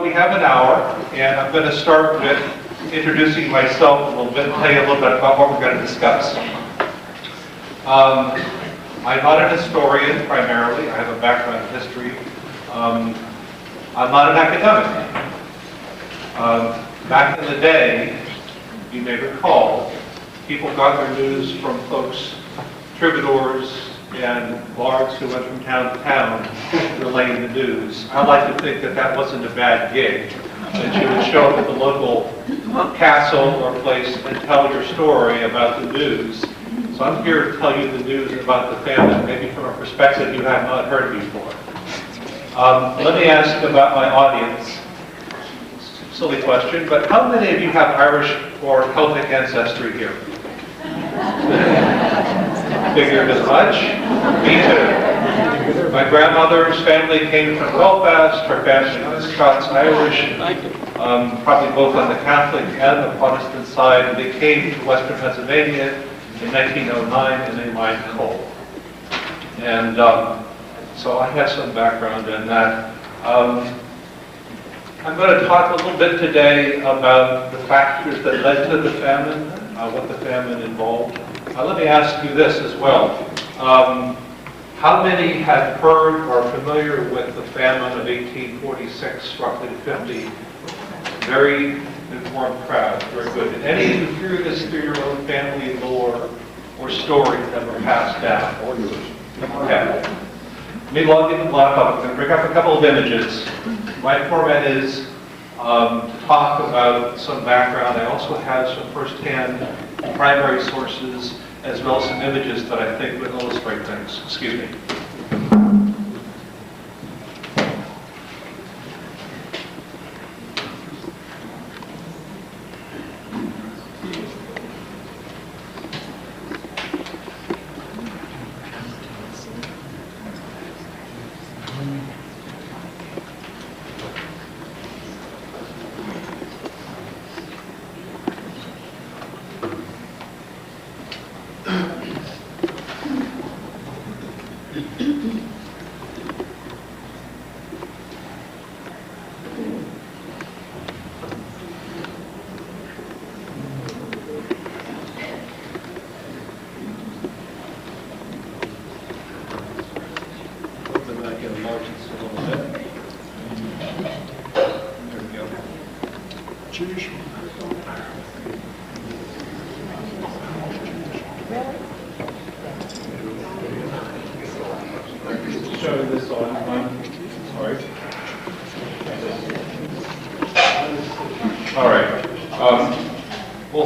we have an hour, and I'm going to start with introducing myself a little bit and tell you a little bit about what we're going to discuss. I'm not an historian primarily. I have a background in history. I'm not an academic. Back in the day, you may recall, people got their news from folks, troubadours, and bards who went from town to town relaying the news. I like to think that that wasn't a bad gig, that you would show up at the local castle or place and tell your story about the news. So I'm here to tell you the news about the famine, maybe from a perspective you have not heard before. Let me ask about my audience. Silly question, but how many of you have Irish or Celtic ancestry here? Figured as much. Me too. My grandmother's family came from Belfast. Her family was Scots-Irish, probably both on the Catholic and the Protestant side. They came to Western Pennsylvania in 1909 and they mined coal. And so I have some background in that. I'm going to talk a little bit today about the factors that led to the famine, what the famine involved. Let me ask you this as well. How many have heard or are familiar with the famine of 1846, roughly 50? Very informed crowd, very good. Did any of you hear this through your own family lore or stories that were passed down? Okay. Let me log in and block up. I'm going to bring up a couple of images. My format is to talk about some background. I also have some first-hand primary sources as well as some images that I think would illustrate things. Excuse me.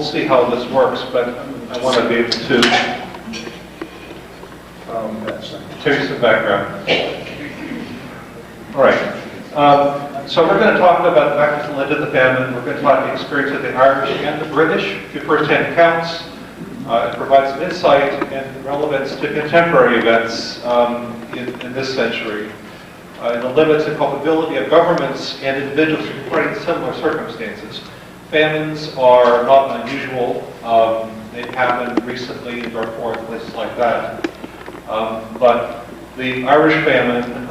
See how this works, but I want to be able to tell you some background. All right. So we're going to talk about the factors that led to the famine. We're going to talk about the experience of the Irish and the British, a few first-hand accounts. It provides some insight and relevance to contemporary events in this century. And the limits and culpability of governments and individuals confronting similar circumstances. Famines are not unusual. They've happened recently in Darfur and places like that. But the Irish famine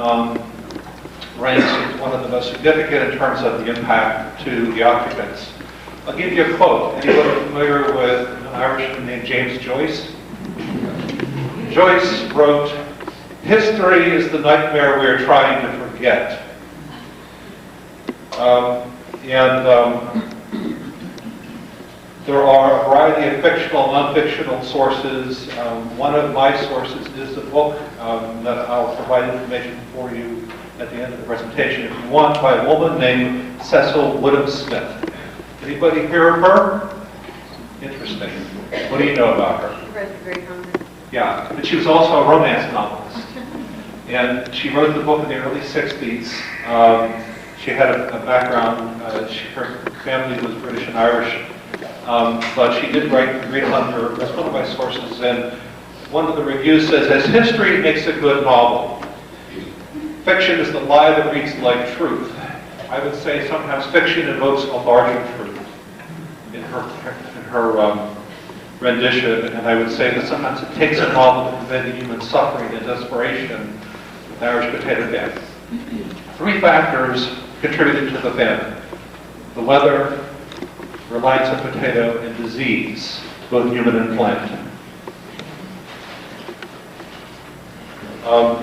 ranks as one of the most significant in terms of the impact to the occupants. I'll give you a quote. Anyone familiar with an Irishman named James Joyce? Joyce wrote, "History is the nightmare we are trying to forget." There are a variety of fictional and non-fictional sources. One of my sources is a book that I'll provide information for you at the end of the presentation, if you want, by a woman named Cecil Woodham Smith. Anybody hear of her? Interesting. What do you know about her? I read the Great Hunger. Yeah, but she was also a romance novelist. And she wrote the book in the early 60s. She had a background, her family was British and Irish. But she did write The Great Hunger. That's one of my sources. And one of the reviews says, as history makes a good novel, fiction is the lie that reads like truth. I would say sometimes fiction evokes a larger truth in her rendition. And I would say that sometimes it takes a novel to convey the human suffering and desperation with Irish Potato Famine. Three factors contributed to the famine. The weather, reliance on potato, and disease, both human and plant.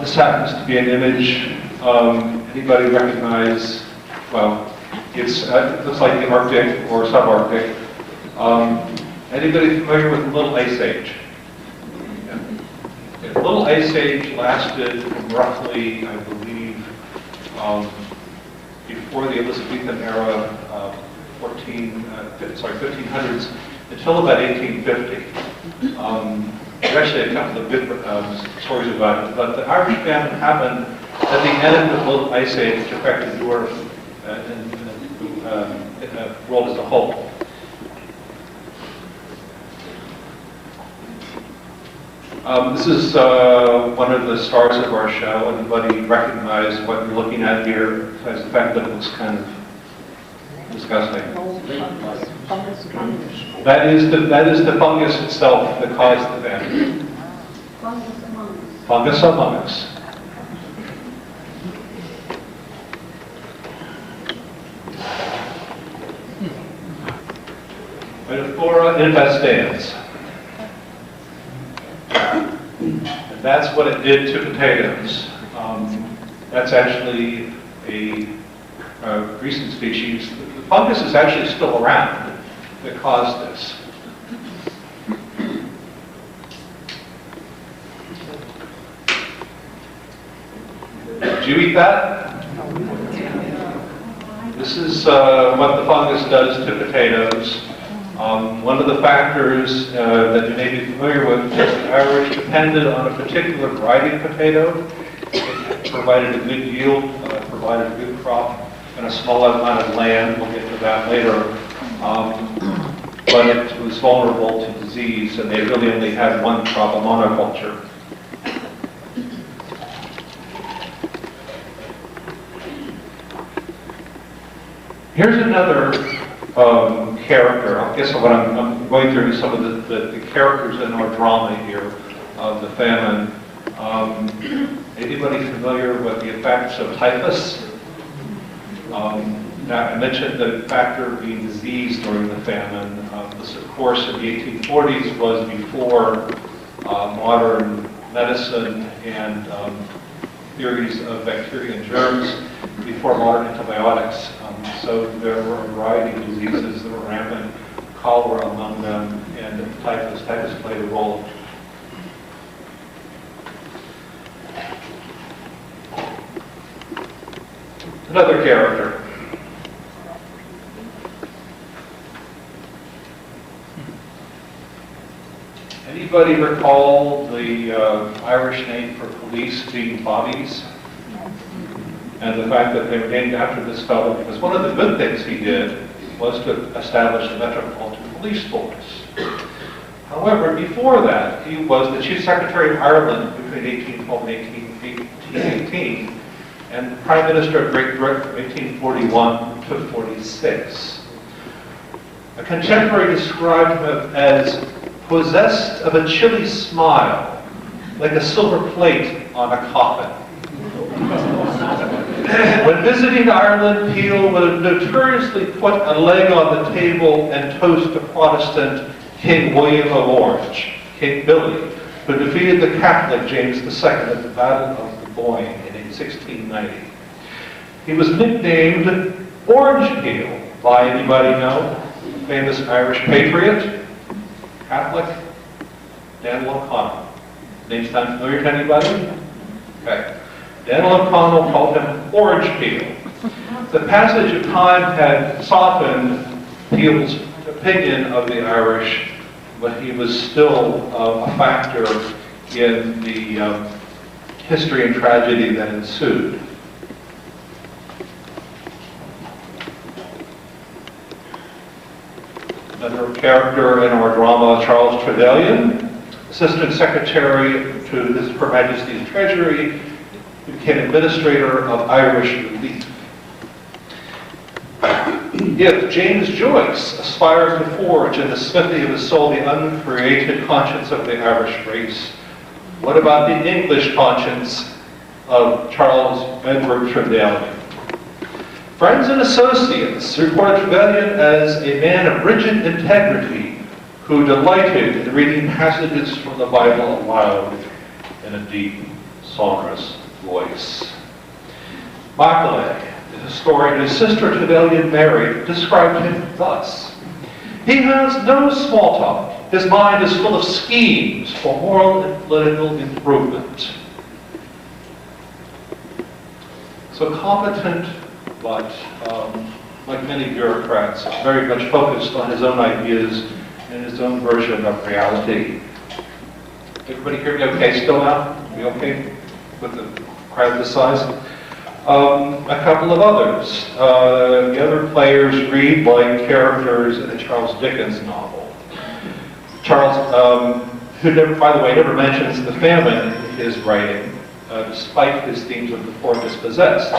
This happens to be an image. Anybody recognize? Well, it looks like the Arctic or subarctic. Anybody familiar with the Little Ice Age? Yeah. Okay, the Little Ice Age lasted roughly, I believe, before the Elizabethan era, 1500s, until about 1850. There's actually a couple of good stories about it, but the Irish famine happened at the end of the Little Ice Age, which affected Europe and the world as a whole. This is one of the stars of our show. Anybody recognize what you're looking at here, besides the fact that it looks kind of disgusting? That is the fungus itself that caused the famine. Fungus among us. Metaphora investans. And that's what it did to potatoes. That's actually a recent species. The fungus is actually still around that caused this. Did you eat that? This is what the fungus does to potatoes. One of the factors that you may be familiar with is the Irish depended on a particular variety of potato. It provided a good yield, provided a good crop, and a small amount of land. We'll get to that later. But it was vulnerable to disease, and they really only had one crop, a monoculture. Here's another character. I guess what I'm going through some of the characters in our drama here of the famine. Anybody familiar with the effects of typhus? Now, I mentioned the factor being disease during the famine. This, of course, in the 1840s was before modern medicine and theories of bacteria and germs, before modern antibiotics. So there were a variety of diseases that were rampant, cholera among them, and typhus. Typhus played a role. Another character. Anybody recall the Irish name for police being bobbies? And the fact that they were named after this fellow, because one of the good things he did was to establish the Metropolitan Police Force. However, before that, he was the Chief Secretary of Ireland between 1812 and 1818, and the Prime Minister of Great Britain from 1841 to 46. A contemporary described him as possessed of a chilly smile, like a silver plate on a coffin. When visiting Ireland, Peel would notoriously put a leg on the table and toast the Protestant King William of Orange, King Billy, who defeated the Catholic James II at the Battle of the Boyne in 1690. He was nicknamed Orange Peel by anybody know? Famous Irish patriot, Catholic, Daniel O'Connell. Name sound familiar to anybody? Okay. Daniel O'Connell called him Orange Peel. The passage of time had softened Peel's opinion of the Irish, but he was still a factor in the history and tragedy that ensued. Another character in our drama, Charles Trevelyan, Assistant Secretary to Her Majesty's Treasury, became administrator of Irish relief. If James Joyce aspired to forge in the smithy of his soul the uncreated conscience of the Irish race, what about the English conscience of Charles Edward Trevelyan? Friends and associates reported Trevelyan as a man of rigid integrity who delighted in reading passages from the Bible aloud in a deep, sonorous voice. Macaulay, the historian whose sister Trevelyan married, described him thus: "He has no small talk. His mind is full of schemes for moral and political improvement." So competent, but like many bureaucrats, very much focused on his own ideas and his own version of reality. Everybody hear me okay still now? We okay with the crowd this size? A couple of others. The other players read like characters in a Charles Dickens novel. Charles, who never, by the way, never mentions the famine in his writing, despite his themes of the poor and dispossessed.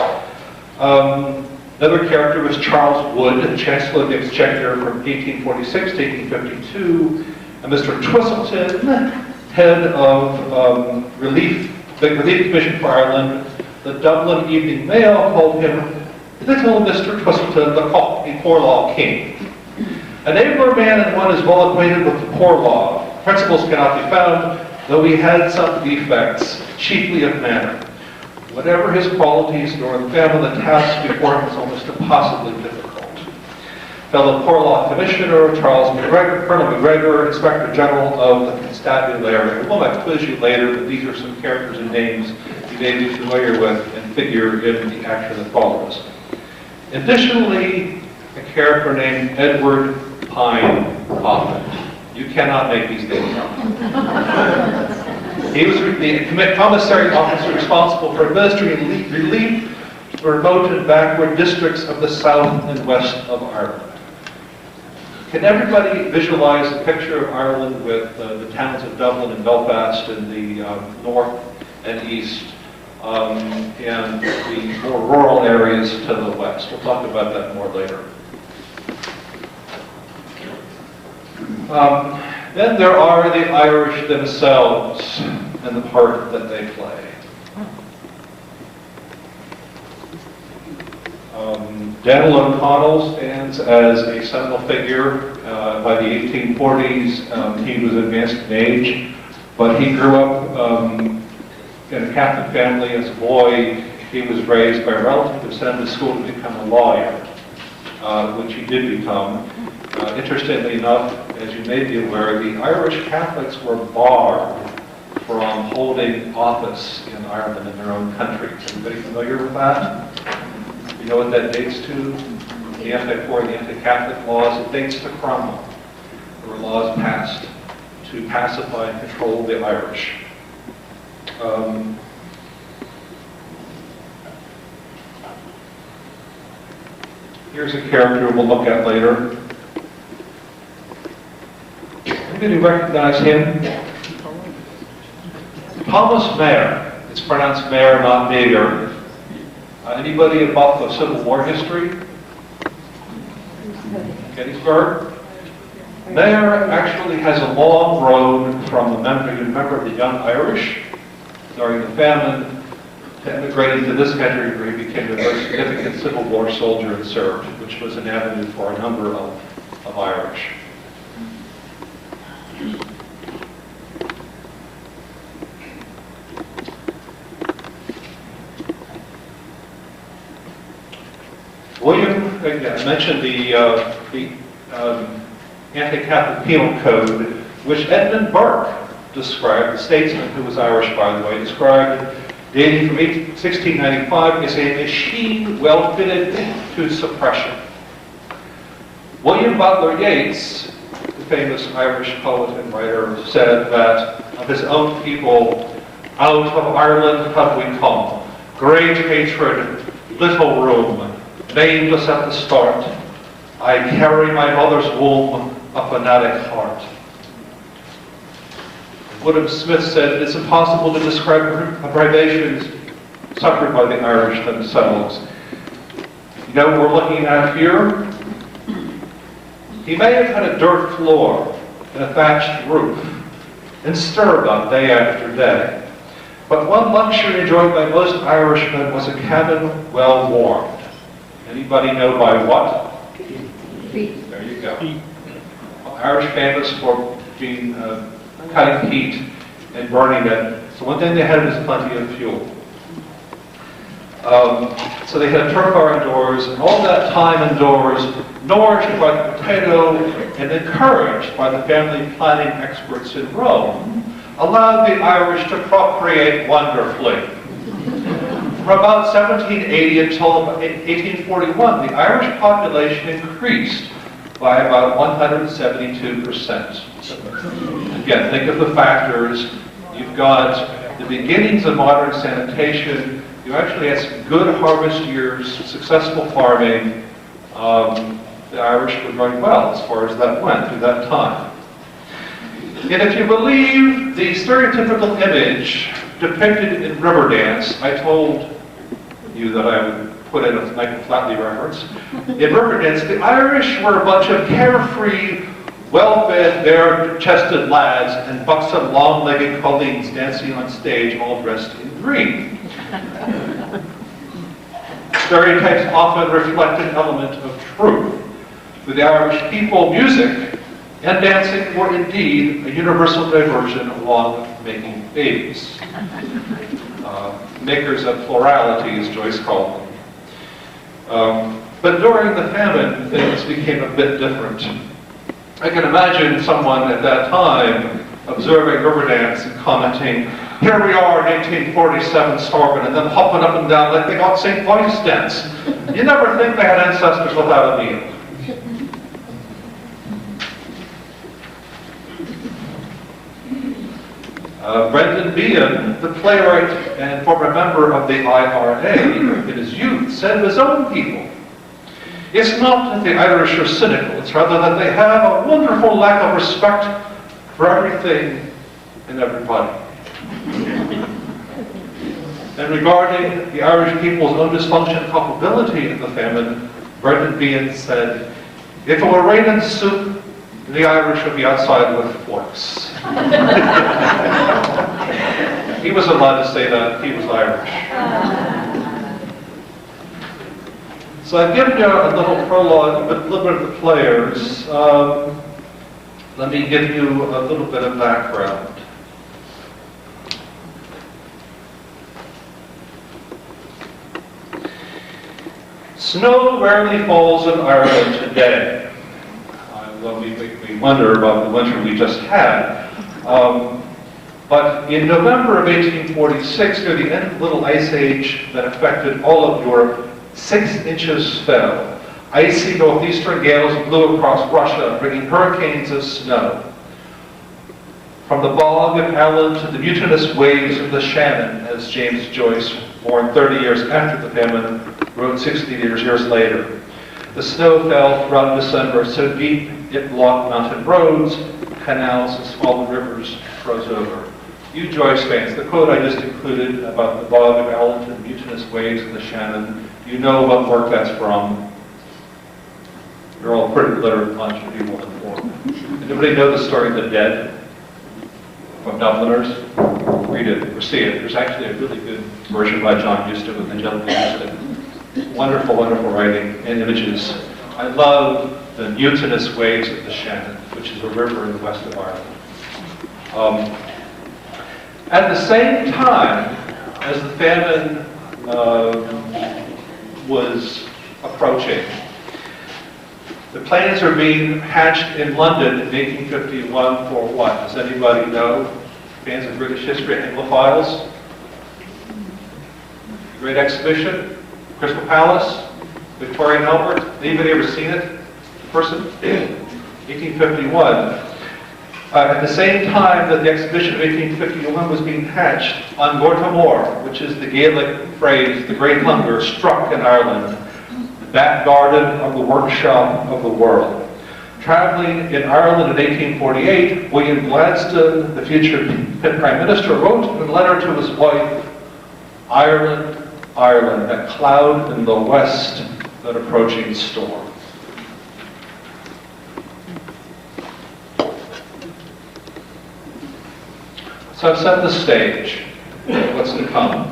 Another character was Charles Wood, Chancellor of the Exchequer from 1846 to 1852, and Mr. Twistleton, head of the Relief Commission for Ireland. The Dublin Evening Mail called him Little Mr. Twistleton, the Poor Law King. An abler man and one is well acquainted with the poor law. Principles cannot be found, though he had some defects, chiefly of manner. Whatever his qualities, nor the famine, the task before him was almost impossibly difficult. Fellow Poor Law Commissioner Charles McGregor, Colonel McGregor, Inspector General of the Constabulary. We'll not quiz you later, but these are some characters and names you may be familiar with and figure in the action that follows. Additionally, a character named Edward Pine Coffin. You cannot make these names up. He was the commissary officer responsible for administering relief to remote and backward districts of the south and west of Ireland. Can everybody visualize a picture of Ireland with the towns of Dublin and Belfast in the north and east, and the more rural areas to the west? We'll talk about that more later. Then there are the Irish themselves and the part that they play. Daniel O'Connell stands as a seminal figure. By the 1840s, he was advanced in age, but he grew up in a Catholic family. As a boy, he was raised by a relative who sent him to school to become a lawyer, which he did become. Interestingly enough, as you may be aware, the Irish Catholics were barred from holding office in Ireland in their own country. Is anybody familiar with that? You know what that dates to? The anti-poor, the anti-Catholic laws. It dates to Cromwell. There were laws passed to pacify and control the Irish. Here's a character we'll look at later. Anybody recognize him? Thomas Mair. It's pronounced Mair, not Mayor. Anybody about the Civil War history? Gettysburg? Mair actually has a long road from a member of the Young Irish during the famine to emigrating to this country, where he became a very significant Civil War soldier and served, which was an avenue for a number of Irish. William, I mentioned the anti-Catholic penal code, which Edmund Burke described, the statesman who was Irish, by the way, described, dating from 1695, as a machine well fitted to suppression. William Butler Yates, the famous Irish poet and writer, said that of his own people, out of Ireland have we come, great hatred, little room, nameless at the start, I carry my mother's womb, a fanatic heart. Woodham Smith said, it's impossible to describe the privations suffered by the Irish themselves. You know what we're looking at here? He may have had a dirt floor and a thatched roof and stir about day after day, but one luxury enjoyed by most Irishmen was a cabin well warmed Anybody know by what? Peat. There you go. Well, Irish famous for being cutting peat and burning it. So one thing they had was plenty of fuel. So they had a turf bar indoors, and all that time indoors, nourished by the potato and encouraged by the family planning experts in Rome, allowed the Irish to procreate wonderfully. From about 1780 until 1841, the Irish population increased by about 172%. Again, think of the factors. You've got the beginnings of modern sanitation. You actually had some good harvest years, successful farming. The Irish were going well as far as that went through that time. And if you believe the stereotypical image depicted in Riverdance, I told you that I would put in a Michael Flatley reference. In Riverdance, the Irish were a bunch of carefree, well-fed, bare-chested lads and buxom, long-legged colleagues dancing on stage, all dressed in green. Stereotypes often reflect an element of truth. For the Irish people, music and dancing were indeed a universal diversion along with making babies. Makers of plurality, as Joyce called them. But during the famine, things became a bit different. I can imagine someone at that time observing Riverdance and commenting, "Here we are in 1847 starving," and then hopping up and down like they got St. Vitus dance. You never think they had ancestors without a meal. Brendan Behan, the playwright and former member of the IRA in his youth, said of his own people, "It's not that the Irish are cynical, it's rather that they have a wonderful lack of respect for everything and everybody." And regarding the Irish people's own dysfunction and culpability in the famine, Brendan Behan said, "If it were raining soup, the Irish would be outside with forks." He was allowed to say that. He was Irish. So I've given you a little prologue, a little bit of the players. Let me give you a little bit of background. Snow rarely falls in Ireland today. Well, we wonder about the winter we just had. But in November of 1846, near the end of the Little Ice Age that affected all of Europe, 6 inches fell. Icy northeastern gales blew across Russia, bringing hurricanes of snow. From the bog of Allen to the mutinous waves of the Shannon, as James Joyce, born 30 years after the famine, wrote 60 years later. The snow fell throughout December so deep it blocked mountain roads, canals, and small rivers froze over. You Joyce fans, the quote I just included about the bog of Allen and mutinous waves of the Shannon, you know what work that's from. You're all pretty literate bunch of people informed. Anybody know the story of the Dead from Dubliners? Read it or see it. There's actually a really good version by John Huston with Angelica Houston. Wonderful, wonderful writing and images. I love the mutinous waves of the Shannon, which is a river in the west of Ireland. At the same time as the famine was approaching, the plans are being hatched in London in 1851 for what? Does anybody know? Fans of British history, Anglophiles? Great Exhibition? Crystal Palace? Victoria and Albert? Anybody ever seen it? Person? 1851. At the same time that the exhibition of 1851 was being hatched, on Górta Mor, which is the Gaelic phrase, the Great Hunger, struck in Ireland, the back garden of the workshop of the world. Traveling in Ireland in 1848, William Gladstone, the future Prime Minister, wrote a letter to his wife, "Ireland, Ireland, that cloud in the west, that approaching storm." So I've set the stage, what's to come.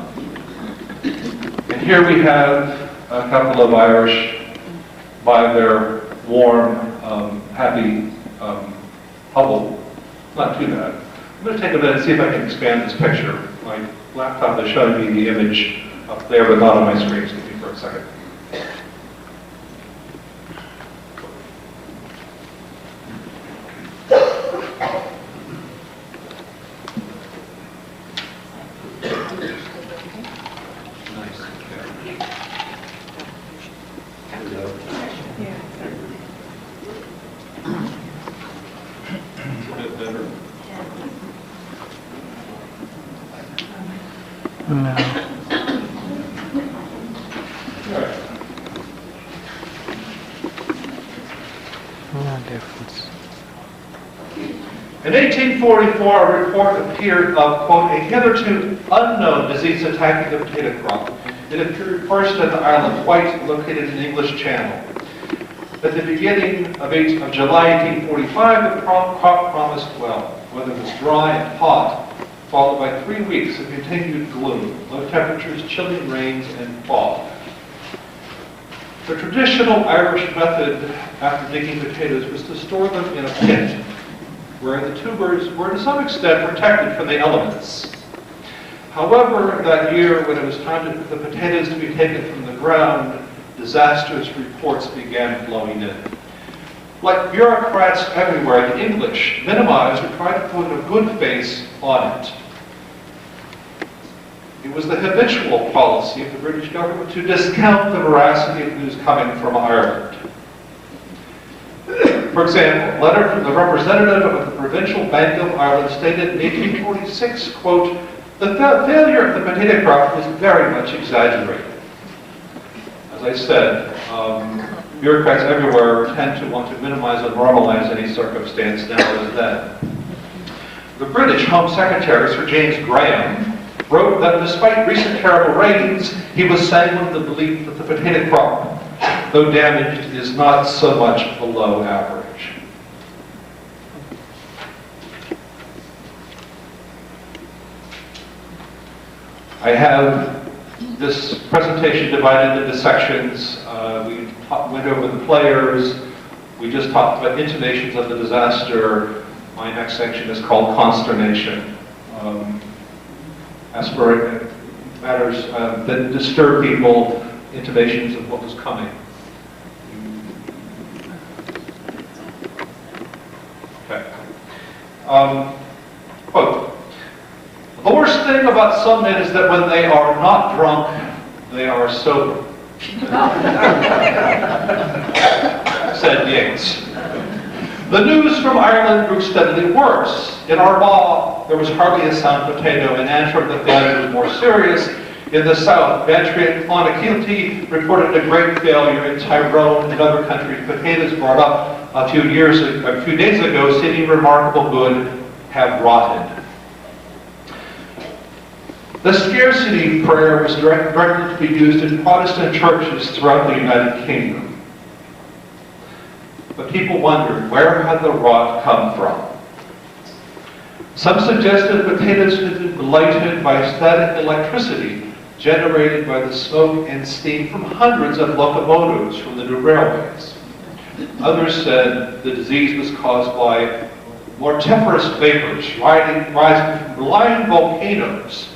And here we have a couple of Irish by their warm, happy hovel. Not too bad. I'm going to take a minute and see if I can expand this picture. My laptop is showing me the image up there, but not on my screen. Excuse me for a second. In 1844, a report appeared of, quote, a hitherto unknown disease attacking the potato crop. It appeared first in the Isle of Wight, located in the English Channel. At the beginning of July 1845, the crop promised well. Weather was dry and hot, followed by 3 weeks of continued gloom, low temperatures, chilling rains, and fog. The traditional Irish method after digging potatoes was to store them in a pit, where the tubers were to some extent protected from the elements. However, that year, when it was time for the potatoes to be taken from the ground, disastrous reports began flowing in. Like bureaucrats everywhere, the English minimized or tried to put a good face on it. It was the habitual policy of the British government to discount the veracity of news coming from Ireland. For example, a letter from the representative of the Provincial Bank of Ireland stated in 1846, quote, the failure of the potato crop is very much exaggerated. As I said, bureaucrats everywhere tend to want to minimize or normalize any circumstance now as then. The British Home Secretary, Sir James Graham, wrote that despite recent terrible rains, he was sanguine in the belief that the potato crop, though damaged, is not so much below average. I have this presentation divided into sections. We went over the players. We just talked about intonations of the disaster. My next section is called consternation. As for matters that disturb people, intimations of what was coming. Okay. Quote, the worst thing about some men is that when they are not drunk, they are sober. Said Yates. The news from Ireland grew steadily worse. In Armagh, there was hardly a sound potato. In Antrim, the failure was more serious. In the south, Bantry and Clonakilty reported a great failure. In Tyrone and other countries, potatoes brought up a few days ago, seeming remarkable good, have rotted. The scarcity prayer was directed to be used in Protestant churches throughout the United Kingdom. But people wondered, where had the rot come from? Some suggested potatoes had been blighted by static electricity generated by the smoke and steam from hundreds of locomotives from the new railways. Others said the disease was caused by mortiferous vapors rising from blind volcanoes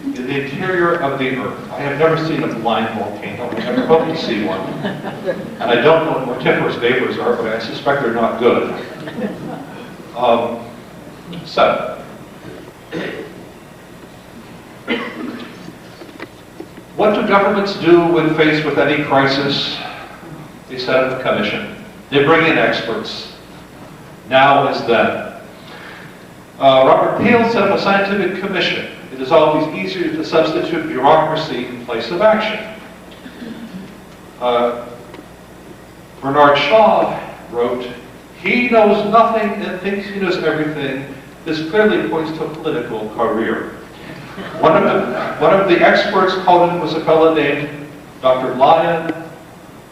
in the interior of the earth. I have never seen a blind volcano. I never hope to see one. And I don't know what mortiferous vapors are, but I suspect they're not good. What do governments do when faced with any crisis? They set up a commission. They bring in experts. Now as then. Robert Peel set up a scientific commission. It is always easier to substitute bureaucracy in place of action. Bernard Shaw wrote, he knows nothing and thinks he knows everything. This clearly points to a political career. One of the experts called him was a fellow named Dr. Lyon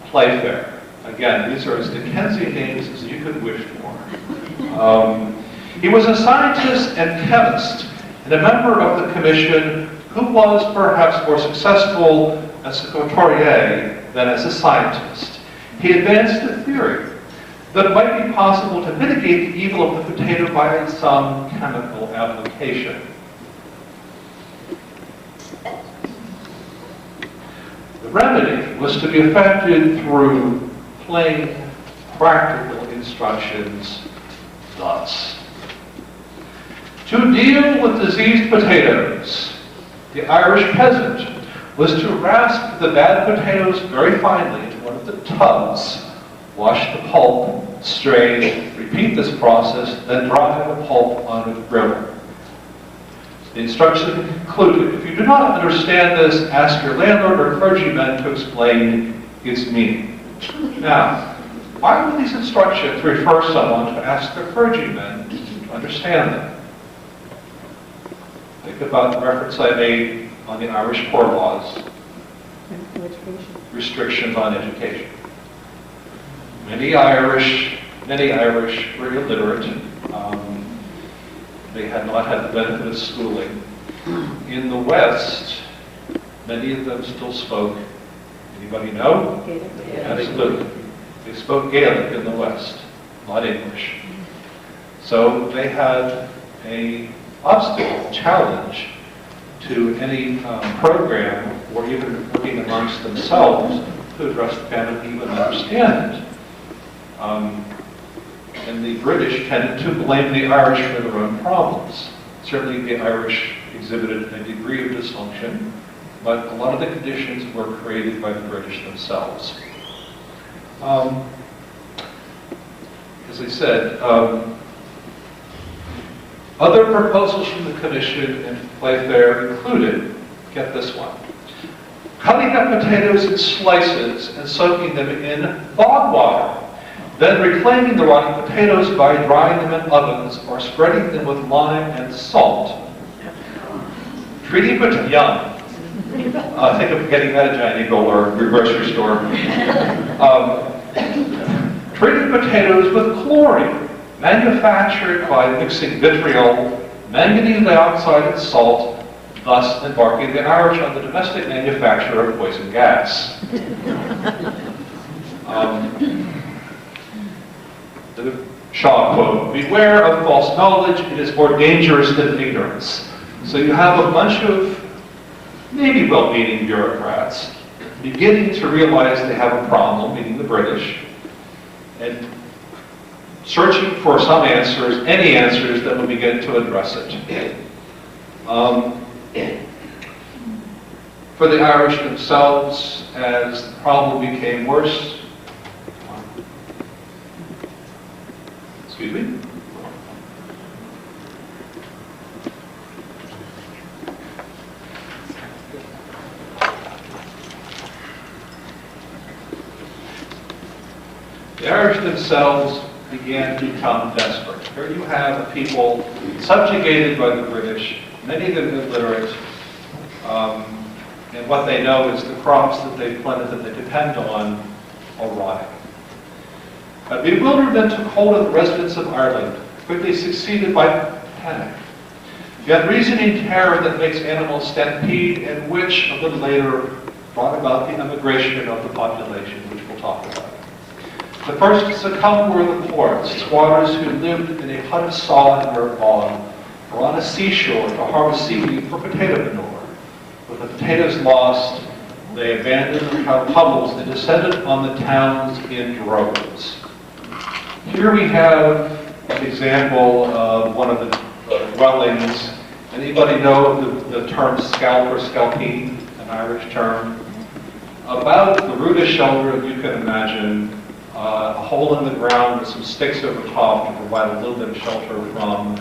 Playfair. Again, these are as Dickensian names as you could wish for. He was a scientist and chemist, and a member of the commission who was perhaps more successful as secretariat than as a scientist. He advanced a theory that it might be possible to mitigate the evil of the potato by some chemical application. The remedy was to be effected through plain, practical instructions, thus. To deal with diseased potatoes, the Irish peasant was to rasp the bad potatoes very finely into one of the tubs, wash the pulp, strain, repeat this process, then dry the pulp on a griddle. The instruction concluded, if you do not understand this, ask your landlord or clergyman to explain its meaning. Now, why would these instructions refer someone to ask their clergyman to understand them? Think about the reference I made on the Irish poor laws, restrictions on education. Many Irish were illiterate. They had not had the benefit of schooling. In the West, many of them still spoke. Anybody know? Absolutely. They spoke Gaelic in the West, not English. So they had an obstacle, challenge to any program or even working amongst themselves to address the famine and even understand it. And the British tended to blame the Irish for their own problems. Certainly the Irish exhibited a degree of dysfunction, but a lot of the conditions were created by the British themselves. As I said, other proposals from the Commission in Playfair included, get this one, cutting up potatoes in slices and soaking them in bog water, then reclaiming the rotting potatoes by drying them in ovens or spreading them with lime and salt. Treating potatoes, yum. Think of getting that at Giant Eagle or your grocery store. Treating potatoes with chlorine, manufactured by mixing vitriol, manganese dioxide, and salt, thus embarking the Irish on the domestic manufacture of poison gas. The Shaw quote, beware of false knowledge, it is more dangerous than ignorance. So you have a bunch of maybe well-meaning bureaucrats beginning to realize they have a problem, meaning the British, and searching for some answers, any answers that will begin to address it. For the Irish themselves, as the problem became worse, excuse me? The Irish themselves began to become desperate. Here you have a people subjugated by the British, many of them illiterate, and what they know is the crops that they planted that they depend on are rotting. Bewilderment took hold of the residents of Ireland, quickly succeeded by panic. The unreasoning terror that makes animals stampede, and which, a little later, brought about the emigration of the population, which we'll talk about. The first to succumb were the poorest, squatters who lived in a hut of sod or bog, or on a seashore to harvest seaweed for potato manure. With the potatoes lost, they abandoned the hovels and descended on the towns in droves. Here we have an example of one of the dwellings. Anybody know the term scalp or scalpine, an Irish term? About the rudest shelter that you can imagine, a hole in the ground with some sticks over top to provide a little bit of shelter from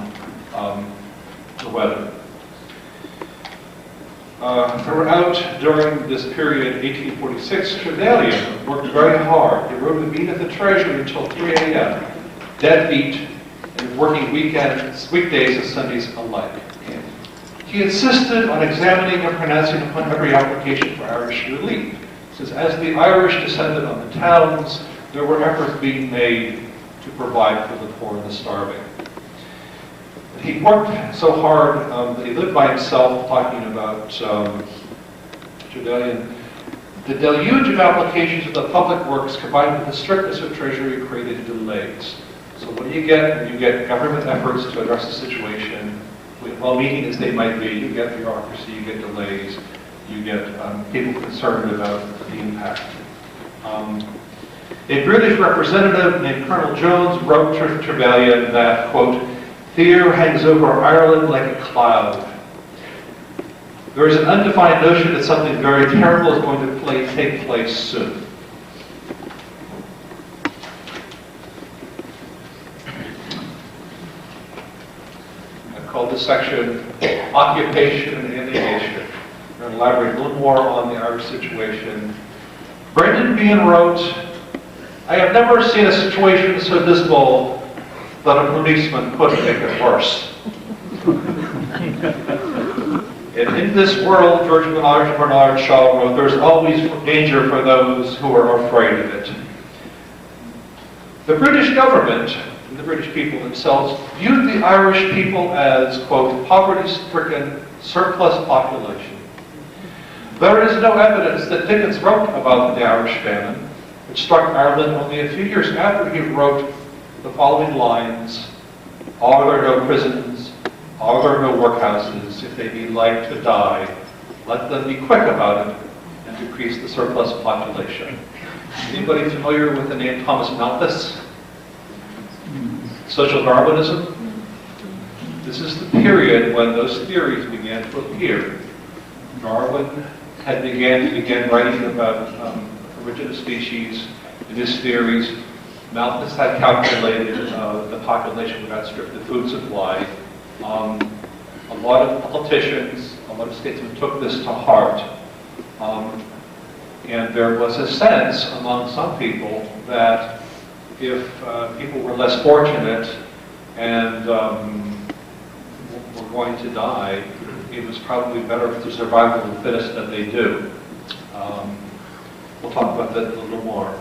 the weather. Throughout during this period, 1846, Trevelyan worked very hard. He rode the beat at the Treasury until 3 a.m., dead beat, and working weekends, weekdays and Sundays alike. He insisted on examining and pronouncing upon every application for Irish relief, since as the Irish descended on the towns, there were efforts being made to provide for the poor and the starving. He worked so hard that he lived by himself, talking about Trevelyan. The deluge of applications of the public works combined with the strictness of Treasury created delays. So what do you get when you get government efforts to address the situation? Well, meaning as they might be, you get bureaucracy, you get delays, you get people concerned about the impact. A British representative named Colonel Jones wrote to Trevelyan that, quote, "Fear hangs over Ireland like a cloud. There is an undefined notion that something very terrible is going to take place soon." I've called this section Occupation and Alienation. I'm going to elaborate a little more on the Irish situation. Brendan Behan wrote, "I have never seen a situation so dismal that a policeman couldn't make it worse." And in this world, George Bernard Shaw wrote, "There's always danger for those who are afraid of it." The British government and the British people themselves viewed the Irish people as, quote, "poverty-stricken surplus population." There is no evidence that Dickens wrote about the Irish famine, which struck Ireland only a few years after he wrote the following lines: "Are there no prisons? Are there no workhouses? If they be like to die, let them be quick about it and decrease the surplus population." Anybody familiar with the name Thomas Malthus? Social Darwinism? This is the period when those theories began to appear. Darwin had began writing about origin of species in his theories. Malthus had calculated the population would outstrip the food supply. A lot of politicians, a lot of statesmen took this to heart. And there was a sense among some people that if people were less fortunate and were going to die, it was probably better for the survival of the fittest that they do. We'll talk about that a little more.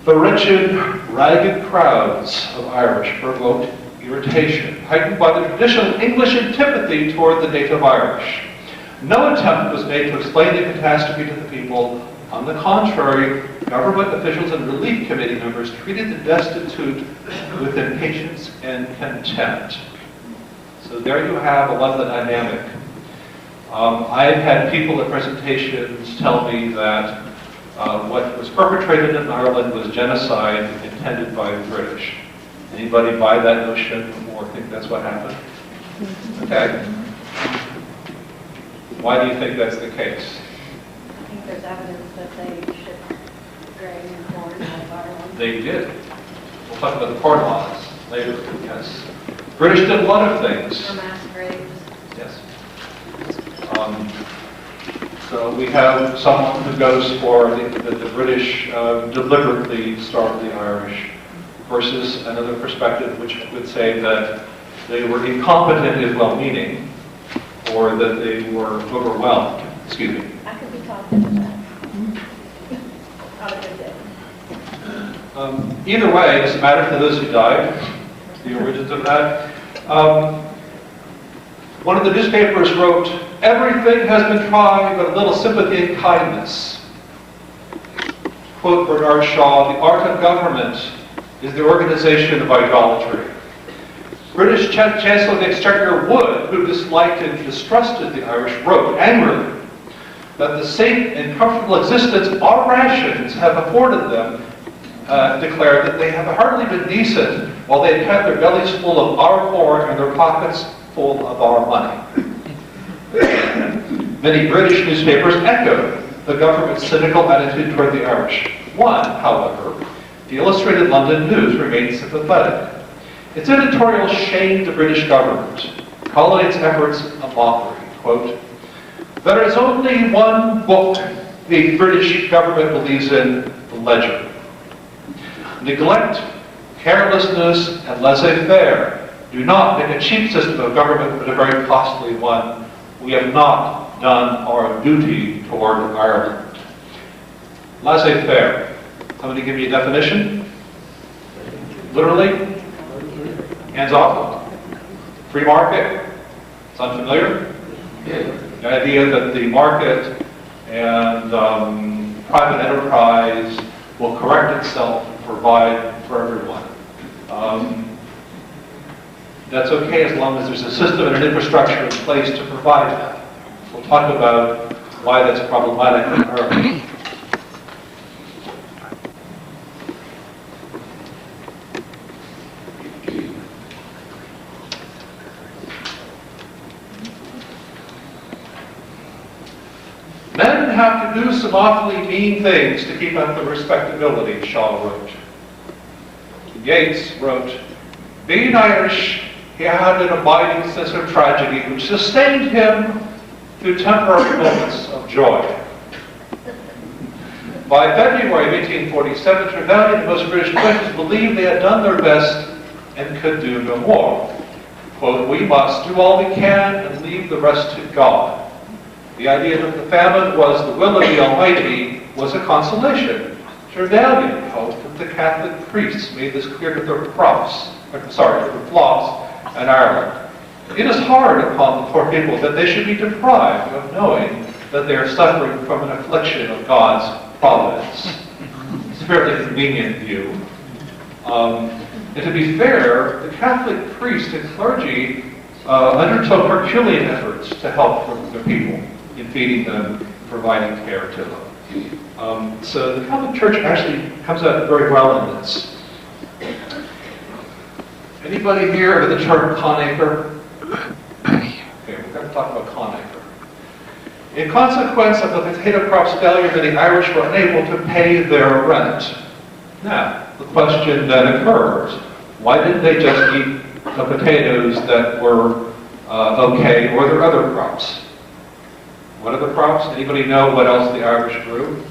The wretched, ragged crowds of Irish provoked irritation, heightened by the traditional English antipathy toward the native Irish. No attempt was made to explain the catastrophe to the people. On the contrary, government officials and relief committee members treated the destitute with impatience and contempt. So there you have a lot of the dynamic. I've had people at presentations tell me that what was perpetrated in Ireland was genocide intended by the British. Anybody buy that notion or think that's what happened? Okay. Why do you think that's the case? I think there's evidence that they shipped grain and corn out of Ireland. They did. We'll talk about the corn laws later, yes. British did a lot of things. For mass graves. Yes. So we have someone who goes for the British deliberately starved the Irish, versus another perspective which would say that they were incompetent if well-meaning, or that they were overwhelmed. Excuse me. I could be talked into that. Have a good day. Either way, it doesn't matter to those who died, the origins of that. One of the newspapers wrote, "Everything has been tried but a little sympathy and kindness." Quote Bernard Shaw, "The art of government is the organization of idolatry." British Chancellor of the Exchequer Wood, who disliked and distrusted the Irish, wrote angrily that the safe and comfortable existence our rations have afforded them, declared that they have hardly been decent while they had their bellies full of our corn and their pockets full of our money. Many British newspapers echoed the government's cynical attitude toward the Irish. One, however, the Illustrated London News, remained sympathetic. Its editorial shamed the British government, calling its efforts a mockery. Quote, "There is only one book the British government believes in, the Ledger. Neglect, carelessness, and laissez-faire do not make a cheap system of government, but a very costly one. We have not done our duty toward Ireland." Laissez-faire. Somebody give me a definition? Literally? Hands off? Free market? It's unfamiliar? The idea that the market and private enterprise will correct itself and provide for everyone. That's okay as long as there's a system and an infrastructure in place to provide that. We'll talk about why that's problematic in early. Men have to do some awfully mean things to keep up the respectability, Shaw wrote. Yates wrote, being Irish, he had an abiding sense of tragedy which sustained him through temporary moments of joy. By February of 1847, Trevelyan and most British politicians believed they had done their best and could do no more. Quote, we must do all we can and leave the rest to God. The idea that the famine was the will of the Almighty was a consolation. Trevelyan hoped that the Catholic priests made this clear to their flocks in Ireland. It is hard upon the poor people that they should be deprived of knowing that they are suffering from an affliction of God's providence. It's a fairly convenient view. And to be fair, the Catholic priests and clergy undertook Herculean efforts to help their people in feeding them, providing care to them. So the Catholic Church actually comes out very well in this. Anybody here heard of the term conacre? Okay, we're going to talk about conacre. In consequence of the potato crop's failure, the Irish were unable to pay their rent. Now, the question then occurs, why didn't they just eat the potatoes that were okay, or their other crops? What are the crops? Anybody know what else the Irish grew?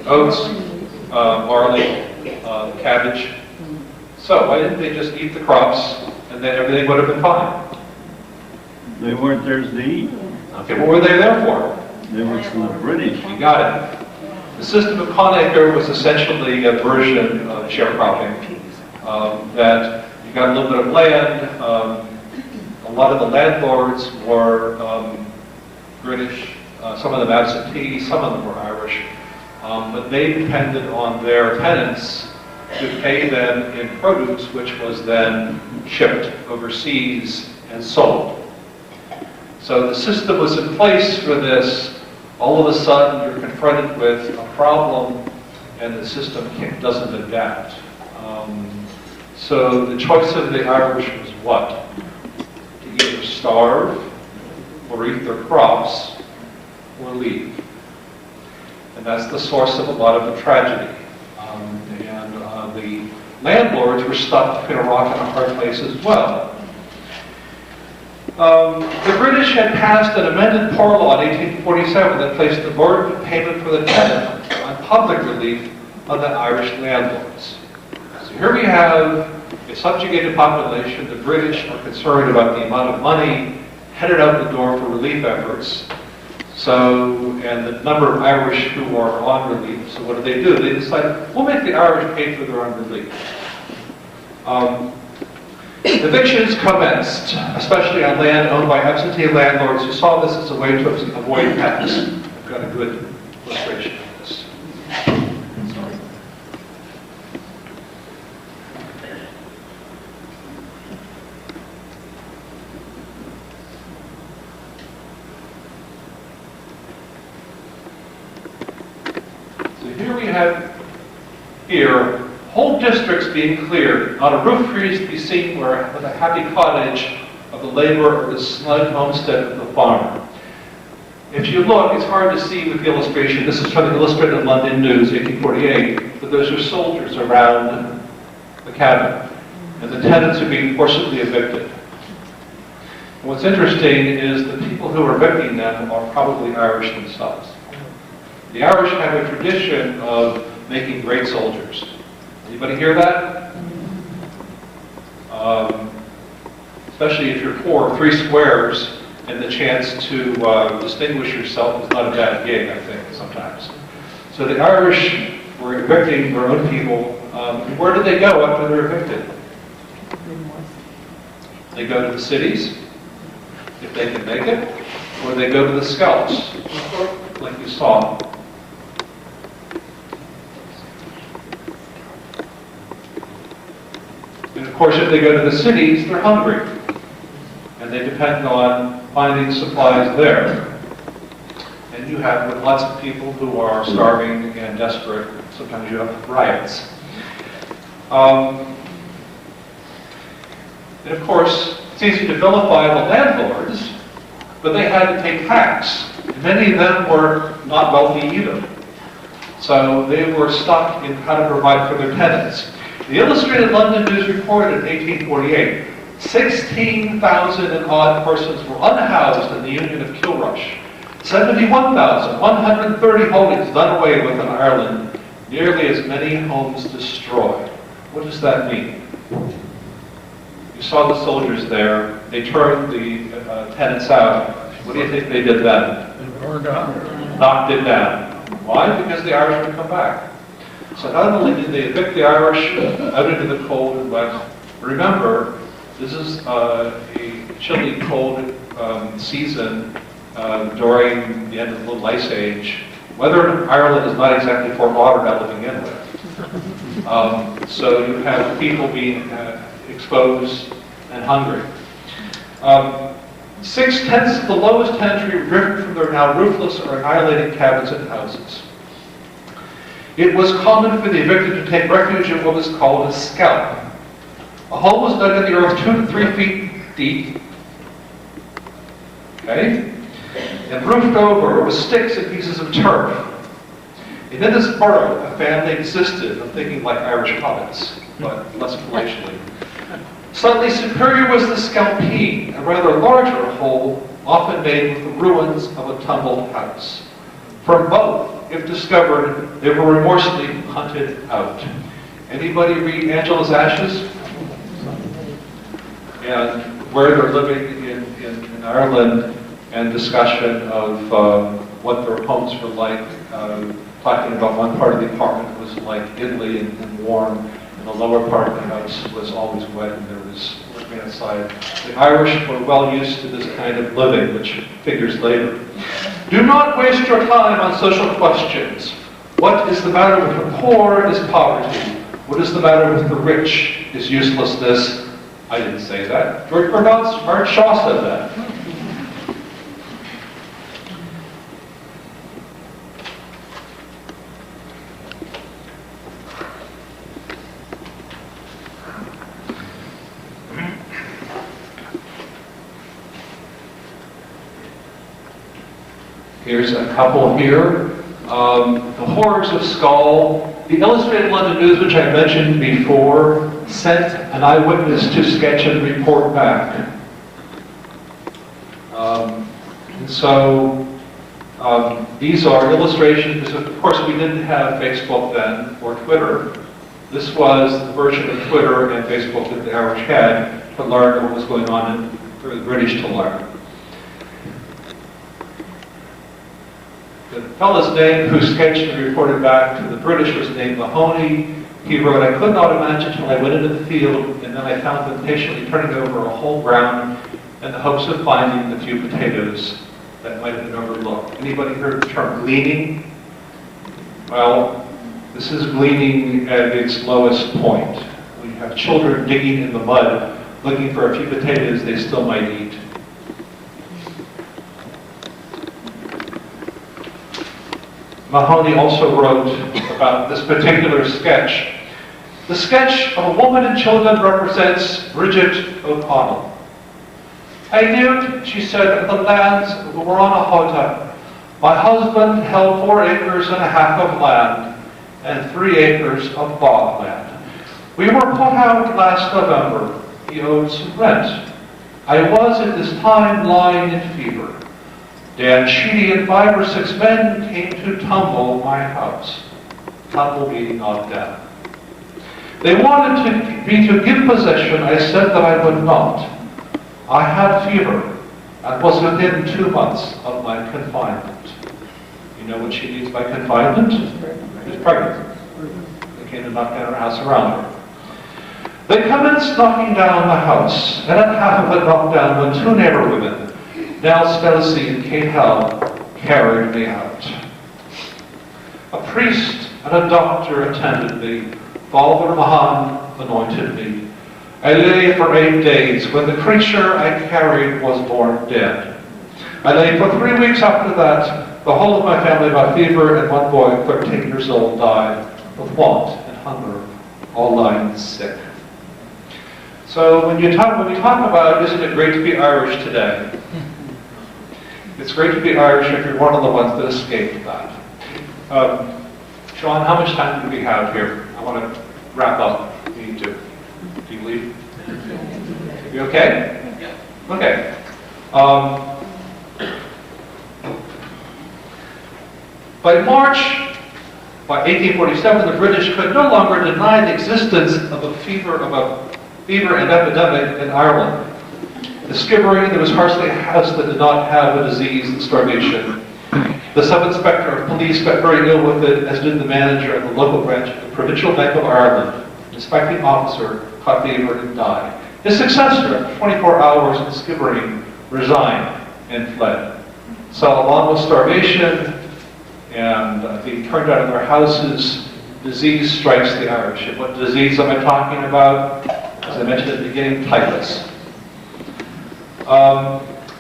Oats, barley, cabbage. So why didn't they just eat the crops and then everything would have been fine? They weren't theirs to eat. Okay, what were they there for? They were from the British. You got it. The system of conacre was essentially a version of sharecropping. That you got a little bit of land. A lot of the landlords were British, some of them absentee, some of them were Irish. But they depended on their tenants to pay them in produce, which was then shipped overseas and sold. So the system was in place for this. All of a sudden, you're confronted with a problem, and the system doesn't adapt. So the choice of the Irish was what? To either starve, or eat their crops, or leave. And that's the source of a lot of the tragedy. The landlords were stuck between a rock and a hard place as well. The British had passed an amended poor law in 1847 that placed the burden of payment for the tenant on public relief on the Irish landlords. So here we have a subjugated population. The British are concerned about the amount of money headed out the door for relief efforts. And the number of Irish who are on relief. So what do? They decide, we'll make the Irish pay for their own relief. Evictions commenced, especially on land owned by absentee landlords who saw this as a way to avoid tax. I've got a good illustration of this. Here we have whole districts being cleared, not a roof tree to be seen with a happy cottage of the laborer or the snug homestead of the farmer. If you look, it's hard to see with the illustration. This is from the Illustrated London News, 1848, but those are soldiers around the cabin, and the tenants are being forcibly evicted. And what's interesting is the people who are evicting them are probably Irish themselves. The Irish have a tradition of making great soldiers. Anybody hear that? Especially if you're poor, 3 squares and the chance to distinguish yourself is not a bad gig, I think, sometimes. So the Irish were evicting their own people. Where do they go after they're evicted? They go to the cities, if they can make it, or they go to the scouts. you saw. And of course, if they go to the cities, they're hungry. And they depend on finding supplies there. And you have, with lots of people who are starving and desperate, sometimes you have riots. And of course, it's easy to vilify the landlords, but they had to pay tax. Many of them were not wealthy either. So they were stuck in how to provide for their tenants. The Illustrated London News reported in 1848, 16,000 and odd persons were unhoused in the Union of Kilrush. 71,130 holdings done away with in Ireland, nearly as many homes destroyed. What does that mean? You saw the soldiers there. They turned the tenants out. What do you think they did then? Knocked it down. Why? Because the Irish would come back. So not only did they evict the Irish out into the cold and wet, remember, this is a chilly, cold season during the end of the Little Ice Age. Weather in Ireland is not exactly Fort Lauderdale to begin with. So you have people being exposed and hungry. 6/10 of the lowest tenantry ripped from their now roofless or annihilated cabins and houses. It was common for the evicted to take refuge in what was called a scalp. A hole was dug in the earth 2 to 3 feet deep, okay, and roofed over with sticks and pieces of turf. And in this burrow, a family existed. I'm thinking like Irish hobbits, but less palatially. Slightly superior was the scalpeen, a rather larger hole, often made with the ruins of a tumbled house. From both, if discovered, they were remorselessly hunted out. Anybody read Angela's Ashes? And where they're living in Ireland, and discussion of what their homes were like, talking about one part of the apartment was like Italy and warm, and the lower part of the house was always wet and there was rain outside. The Irish were well used to this kind of living, which figures later. Do not waste your time on social questions. What is the matter with the poor is poverty. What is the matter with the rich is uselessness. I didn't say that. George Bernard Shaw said that. Here's a couple here. The horrors of Skull. The Illustrated London News, which I mentioned before, sent an eyewitness to sketch and report back. These are illustrations. Of course, we didn't have Facebook then, or Twitter. This was the version of Twitter and Facebook that the Irish had to learn what was going on and for the British to learn. The fellow's name who sketched and reported back to the British was named Mahoney. He wrote, "I could not imagine till I went into the field, and then I found them patiently turning over a whole ground in the hopes of finding the few potatoes that might have been overlooked." Anybody heard the term gleaning? Well, this is gleaning at its lowest point. We have children digging in the mud, looking for a few potatoes they still might eat. Mahoney also wrote about this particular sketch. The sketch of a woman and children represents Bridget O'Connell. "I lived," she said, "in the lands of Górta. My husband held 4 acres and a half of land and 3 acres of bog land. We were put out last November. He owed some rent. I was at this time lying in fever. Dan Sheedy and 5 or 6 men came to tumble my house." Tumble meaning knock down. "They wanted me to give possession. I said that I would not. I had fever and was within 2 months of my confinement." You know what she means by confinement? She's pregnant. They came to knock down her house around her. "They commenced knocking down the house, and at half of it knocked down when 2 neighbor women, Nell Stacey and Kate Hell, carried me out. A priest and a doctor attended me. Father Mahan anointed me. I lay for 8 days, when the creature I carried was born dead. I lay for 3 weeks after that. The whole of my family got fever, and one boy, 13 years old, died of want and hunger, all lying sick. So when we talk about, isn't it great to be Irish today? It's great to be Irish if you're one of the ones that escaped that. John, how much time do we have here? I want to wrap up. You need to. Do you leave? You okay? Yeah. Okay. By March, by 1847, the British could no longer deny the existence of a fever and epidemic in Ireland. The Skibbereen, there was hardly a house that did not have a disease and starvation. The sub-inspector of police got very ill with it, as did the manager of the local branch of the Provincial Bank of Ireland. The inspecting officer caught fever and died. His successor, after 24 hours in Skibbereen, resigned and fled. So along with starvation and being turned out of their houses, disease strikes the Irish. And what disease am I talking about? As I mentioned at the beginning, typhus.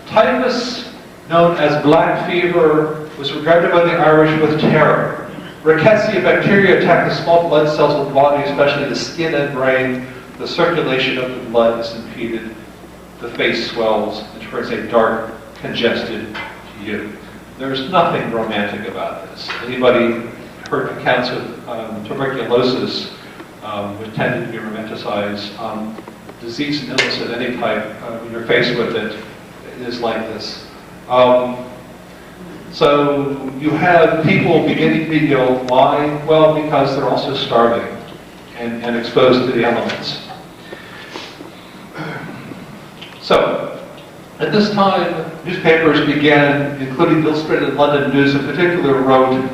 Typhus, known as black fever, was regarded by the Irish with terror. Rickettsia bacteria attack the small blood cells of the body, especially the skin and brain. The circulation of the blood is impeded. The face swells and turns a dark, congested hue. There's nothing romantic about this. Anybody heard accounts of tuberculosis, which tended to be romanticized? Disease and illness of any type, when you're faced with it, is like this. So you have people beginning to be ill. Why? Well, because they're also starving and exposed to the elements. So, at this time, newspapers began, including the Illustrated London News in particular, wrote,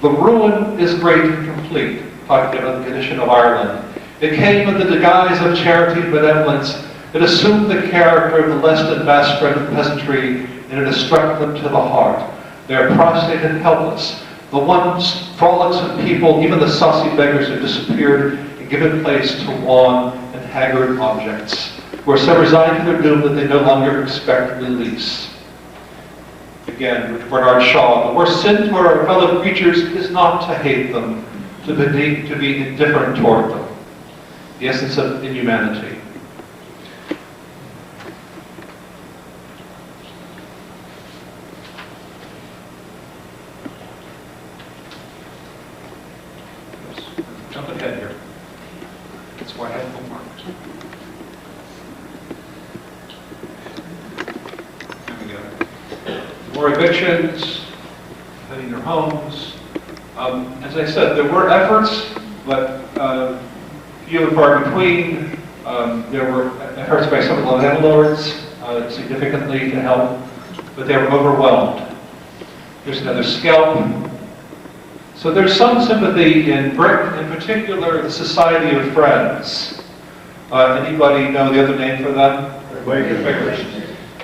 "The ruin is great and complete," talking about the condition of Ireland. It came in the guise of charity and benevolence. It assumed the character of the less than vast spread of peasantry, and it has struck them to the heart. They are prostrate and helpless. The once frolicsome people, even the saucy beggars, have disappeared and given place to wan and haggard objects, who are so resigned to their doom that they no longer expect release. Again, Bernard Shaw, the worst sin to our fellow creatures is not to hate them, to be indifferent toward them. The essence of inhumanity. Jump ahead here. That's why I have homework. There we go. More evictions, having their homes. As I said, there were efforts, but few and far between. There were efforts by some of the landlords significantly to help, but they were overwhelmed. There's another scalp. So there's some sympathy in Britain, in particular the Society of Friends. Anybody know the other name for them? Quakers.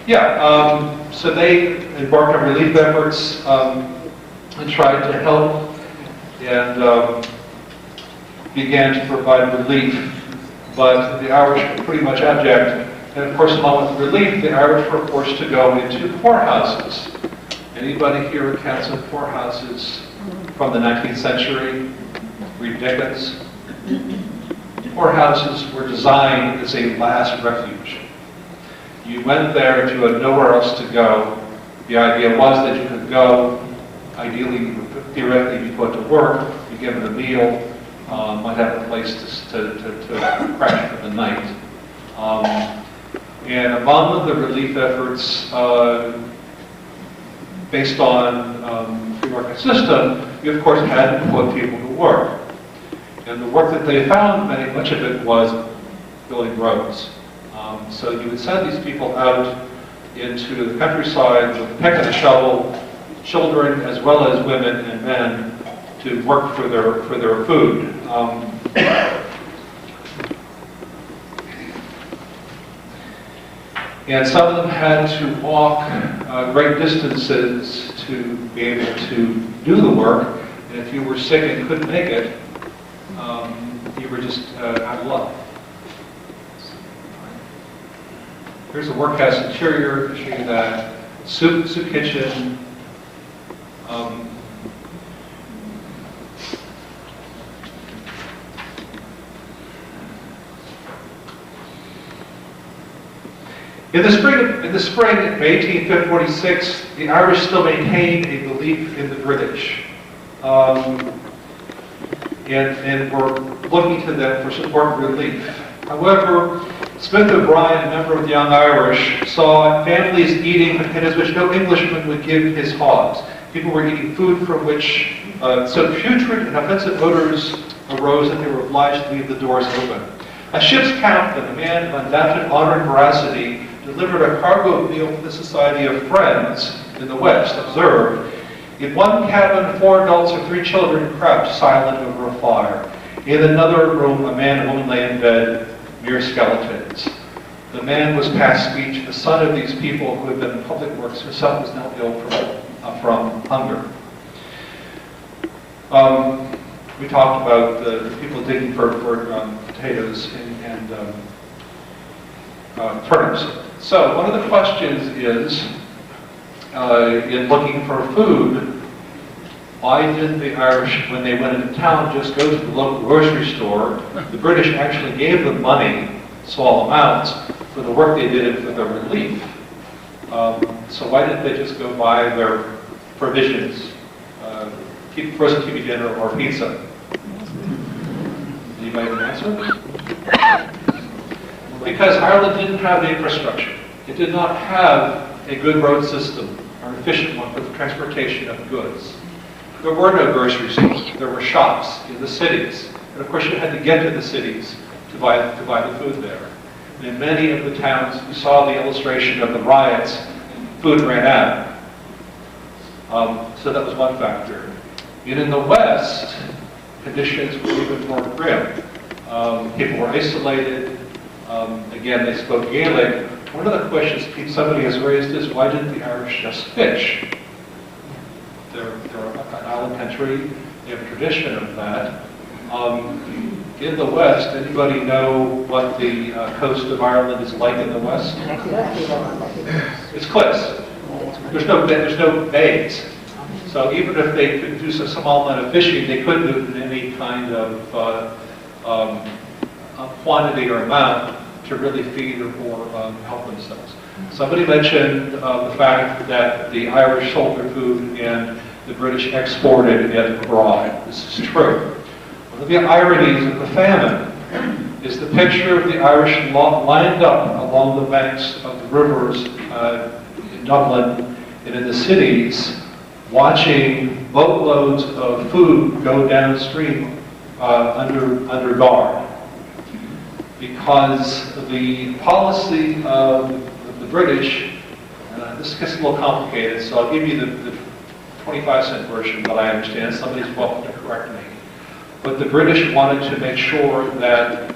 Yeah, so they embarked on relief efforts and tried to help and began to provide relief, but the Irish were pretty much abject. And of course, along with relief, the Irish were forced to go into poorhouses. Anybody hear accounts of poorhouses from the 19th century? Read Dickens. Poorhouses were designed as a last refuge. You went there and you had nowhere else to go. The idea was that you could go, ideally, theoretically, be put to work, be given a meal, might have a place to crash for the night. And among the relief efforts, based on free market system, you of course had to put people to work. And the work that they found, much of it was building roads. So you would send these people out into the countryside with a pick and a shovel, children as well as women and men, to work for their food. And some of them had to walk great distances to be able to do the work. And if you were sick and couldn't make it, you were just out of luck. Here's the workhouse interior to show you that. Soup kitchen. In the spring of 1846, the Irish still maintained a belief in the British. And were looking to them for support and relief. However, Smith O'Brien, a member of the Young Irish, saw families eating potatoes which no Englishman would give his hogs. People were eating food from which so putrid and offensive odors arose that they were obliged to leave the doors open. A ship's captain, a man of undoubted honor and veracity, delivered a cargo of meal to the Society of Friends in the West, observed, in one cabin, 4 adults and 3 children crouched silent over a fire. In another room, a man and woman lay in bed, mere skeletons. The man was past speech, the son of these people who had been in public works, himself was now ill from hunger. We talked about the people digging for potatoes and turnips. So one of the questions is, in looking for food, why didn't the Irish, when they went into town, just go to the local grocery store? The British actually gave them money, small amounts, for the work they did and for their relief. So why didn't they just go buy their provisions, frozen TV dinner or pizza? Anybody have an answer? Because Ireland didn't have the infrastructure. It did not have a good road system, or an efficient one for the transportation of goods. There were no grocery stores. There were shops in the cities. And of course you had to get to the cities to buy the food there. And in many of the towns, you saw the illustration of the riots, food ran out. So that was one factor. And in the West, conditions were even more grim. People were isolated. Again, they spoke Gaelic. One of the questions somebody has raised is, why didn't the Irish just fish? They're an island country. They have a tradition of that. In the West, anybody know what the coast of Ireland is like in the West? It's cliffs. There's no bays. So even if they could do some small amount of fishing, they couldn't do it in any kind of quantity or amount to really feed or help themselves. Somebody mentioned the fact that the Irish sold their food and the British exported it abroad. This is true. One of the ironies of the famine is the picture of the Irish lined up along the banks of the rivers in Dublin and in the cities, watching boatloads of food go downstream under guard. Because the policy of the British, this gets a little complicated, so I'll give you the 25-cent version that I understand. Somebody's welcome to correct me. But the British wanted to make sure that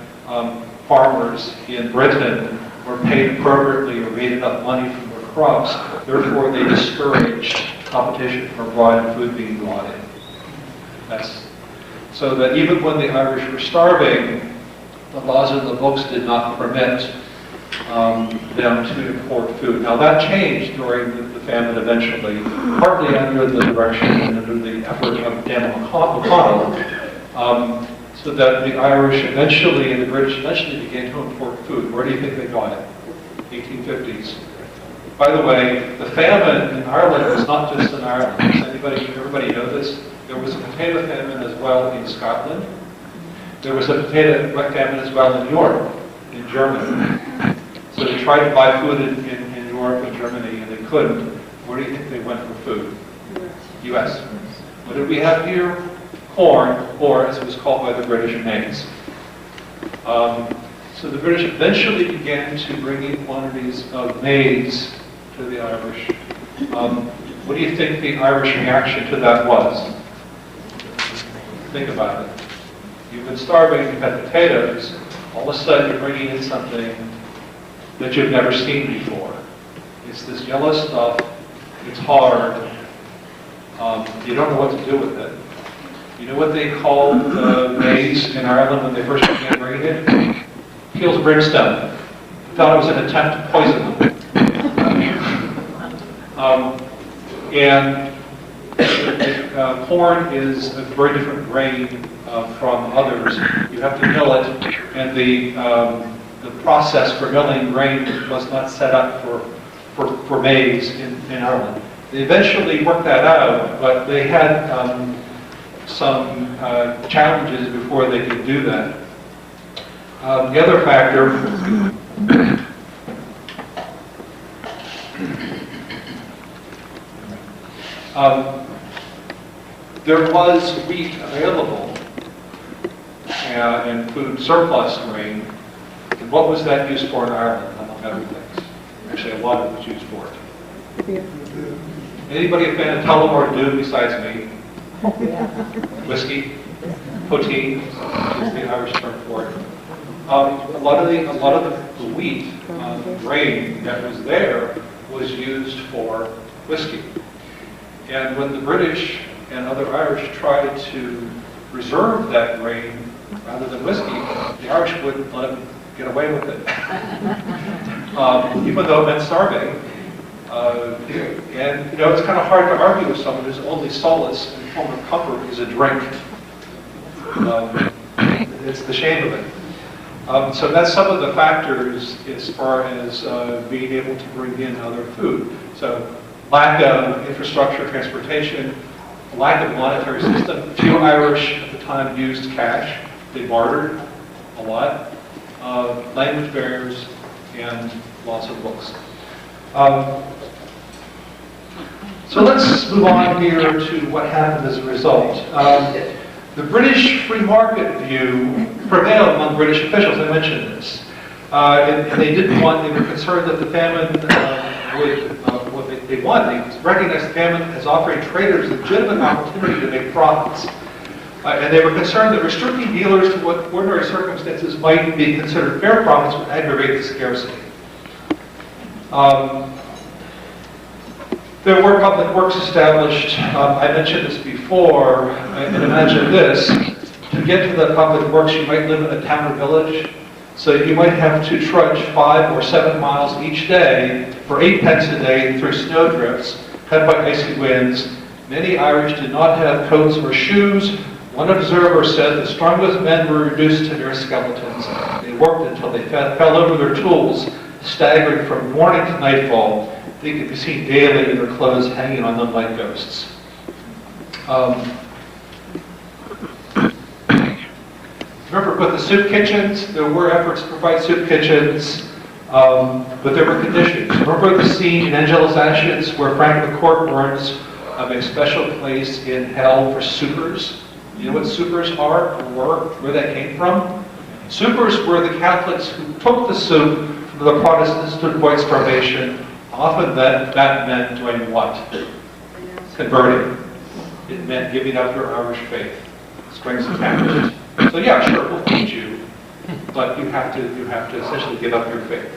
farmers in Britain were paid appropriately or made enough money from their crops. Therefore, they discouraged competition from abroad and food being brought in. So that even when the Irish were starving, the laws of the books did not permit them to import food. Now that changed during the famine eventually, partly under the direction and under the effort of Daniel O'Connell, so that the Irish eventually and the British eventually began to import food. Where do you think they got it? 1850s. By the way, the famine in Ireland was not just in Ireland. Does everybody know this? There was a potato famine as well in Scotland. There was a potato famine as well in Europe, in Germany. So they tried to buy food in Europe and Germany, and they couldn't. Where do you think they went for food? U.S. What did we have here? Corn, or as it was called by the British, maize. So the British eventually began to bring in quantities of maize to the Irish. What do you think the Irish reaction to that was? Think about it. You've been starving, you've had potatoes, all of a sudden you're bringing in something that you've never seen before. It's this yellow stuff, it's hard, you don't know what to do with it. You know what they called maize in Ireland when they first began bringing it? Peel's brimstone. Thought it was an attempt to poison them. Corn is a very different grain from others. You have to mill it, and the process for milling grain was not set up for maize in Ireland. They eventually worked that out, but they had some challenges before they could do that. The other factor there was wheat available and food surplus grain. And what was that used for in Ireland, among other things? Actually, a lot of it was used for it. Anybody a fan of Tullamore Dew besides me? Whiskey? Poteen is the Irish term for it. A lot of the wheat, grain that was there was used for whiskey. And when the British and other Irish tried to reserve that grain rather than whiskey, the Irish wouldn't let them get away with it. Even though it meant starving. And it's kind of hard to argue with someone whose only solace and form of comfort is a drink. It's the shame of it. So that's some of the factors as far as being able to bring in other food. So lack of infrastructure, transportation, lack of monetary system. Few Irish at the time used cash. They bartered a lot. Language barriers and lots of books. So let's move on here to what happened as a result. The British free market view prevailed among British officials. I mentioned this. And they were concerned that the famine they recognized the famine as offering traders legitimate opportunity to make profits. And they were concerned that restricting dealers to what ordinary circumstances might be considered fair profits would aggravate the scarcity. There were public works established. I mentioned this before, and imagine this. To get to the public works, you might live in a town or village. So you might have to trudge 5 or 7 miles each day for 8 pence a day through snowdrifts, cut by icy winds. Many Irish did not have coats or shoes. One observer said the strongest men were reduced to mere skeletons. They worked until they fell over their tools, staggering from morning to nightfall. They could be seen daily in their clothes hanging on them like ghosts. Remember with the soup kitchens, there were efforts to provide soup kitchens, but there were conditions. Remember the scene in Angelus Ashes where Frank McCourt warns of a special place in hell for supers? You know what supers are, or were, where that came from? Supers were the Catholics who took the soup from the Protestants to avoid starvation. Often that meant doing what? Converting. It meant giving up your Irish faith. Strings attached. So yeah, sure, we'll feed you, but you have to essentially give up your faith.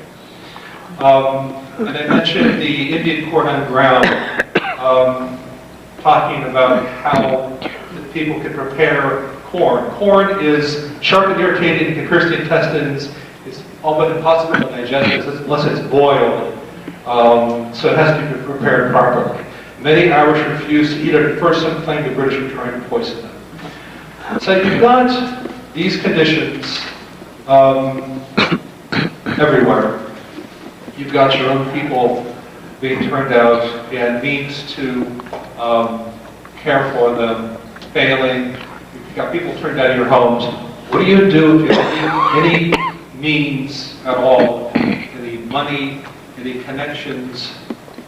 And I mentioned the Indian corn on ground, talking about how the people can prepare corn. Corn is sharp and irritating, it can pierce the intestines. It's all but impossible to digest unless it's boiled. So it has to be prepared properly. Many Irish refused to eat it at first and claimed the British were trying to poison them. So you've got these conditions everywhere. You've got your own people being turned out and means to care for them failing. You've got people turned out of your homes. What do you do if you don't have any means at all, any money, any connections?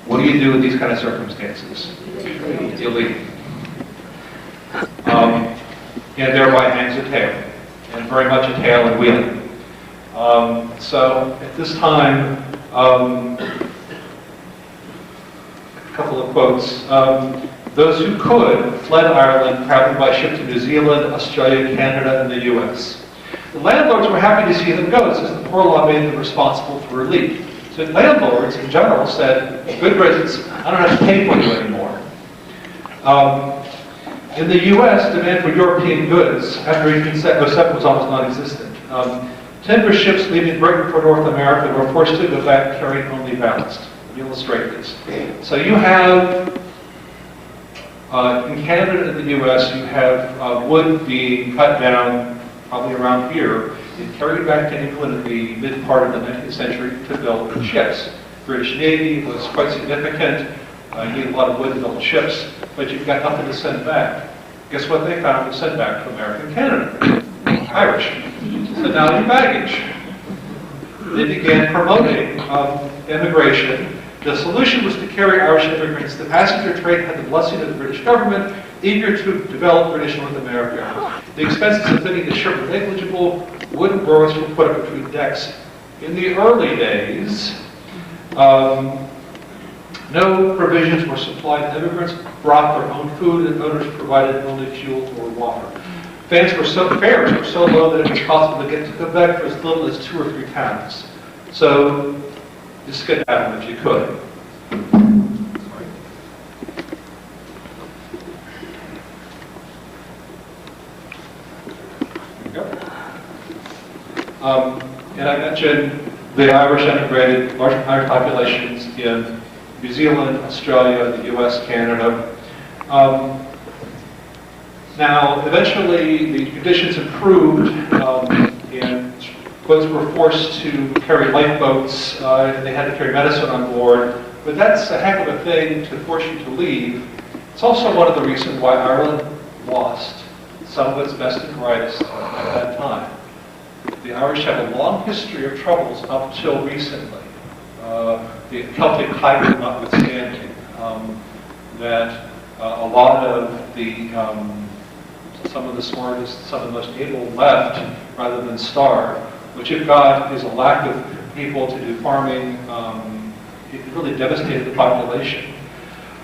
What do you do in these kind of circumstances? You leave. And thereby hangs a tale, and very much a tale in wheeling. So at this time, a couple of quotes. Those who could fled Ireland, traveling by ship to New Zealand, Australia, Canada, and the U.S. The landlords were happy to see them go, since the poor law made them responsible for relief. So landlords, in general, said, good riddance, I don't have to pay for you anymore. In the U.S., demand for European goods after 1807 was almost non-existent. Timber ships leaving Britain for North America were forced to go back carrying only ballast. Let me illustrate this. So you have, in Canada and the U.S., you have wood being cut down probably around here and carried back to England in the mid part of the 19th century to build ships. British Navy was quite significant. You need a lot of wood to build ships, but you've got nothing to send back. Guess what they found to send back to America and Canada? Irish. So now your baggage. They began promoting immigration. The solution was to carry Irish immigrants. The passenger trade had the blessing of the British government, eager to develop British North America. The expenses of fitting the ship were negligible. Wooden berths were put up between decks. In the early days, no provisions were supplied. Immigrants brought their own food, and owners provided only fuel or water. Fares were so low that it was possible to get to Quebec for as little as 2 or 3 pounds. So, just get out if you could. And I mentioned the Irish emigrated, large Irish populations in New Zealand, Australia, the US, Canada. Now, eventually, the conditions improved, and boats were forced to carry lifeboats, and they had to carry medicine on board. But that's a heck of a thing to force you to leave. It's also one of the reasons why Ireland lost some of its best and brightest at that time. The Irish have a long history of troubles up till recently. The Celtic hybrid notwithstanding, that a lot of the some of the smartest, some of the most able left rather than starve. What you've got is a lack of people to do farming. It really devastated the population.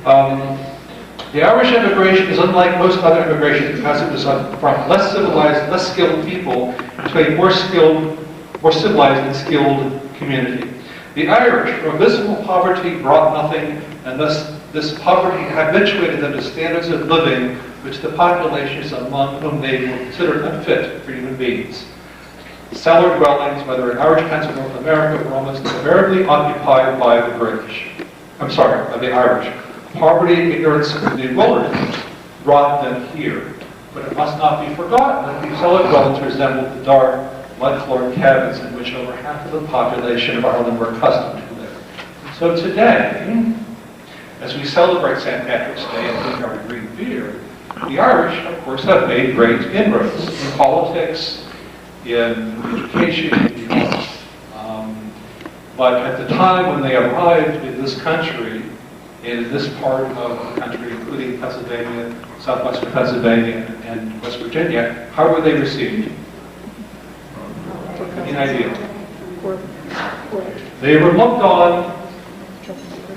The Irish immigration is unlike most other immigrations because it was from less civilized, less skilled people to a more civilized and skilled community. The Irish, from visible poverty, brought nothing, and thus this poverty habituated them to standards of living which the populations among whom they were considered unfit for human beings. Cellar dwellings, whether in Irish Pence or North America, were almost invariably occupied by the the Irish. Poverty and ignorance in the wilderness brought them here. But it must not be forgotten that these cellar dwellings resembled the dark, mud-floored cabins in which over half of the population of Ireland were accustomed to live. So today, as we celebrate St. Patrick's Day and drink our green beer, the Irish, of course, have made great inroads in politics, in education, in health. But at the time when they arrived in this country, in this part of the country, including Pennsylvania, southwestern Pennsylvania, and West Virginia, how were they received? Any idea? They were looked on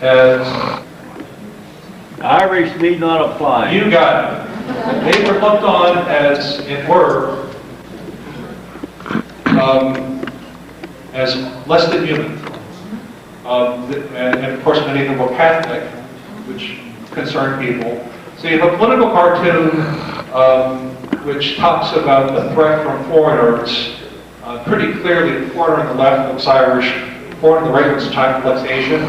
as... Irish need not apply. You got it. They were looked on as, it were, as less than human. And of course, many of them were Catholic, which concerned people. So you have a political cartoon which talks about the threat from foreigners. Pretty clearly, the foreigner on the left looks Irish, the foreigner on the right looks Chinese, looks Asian.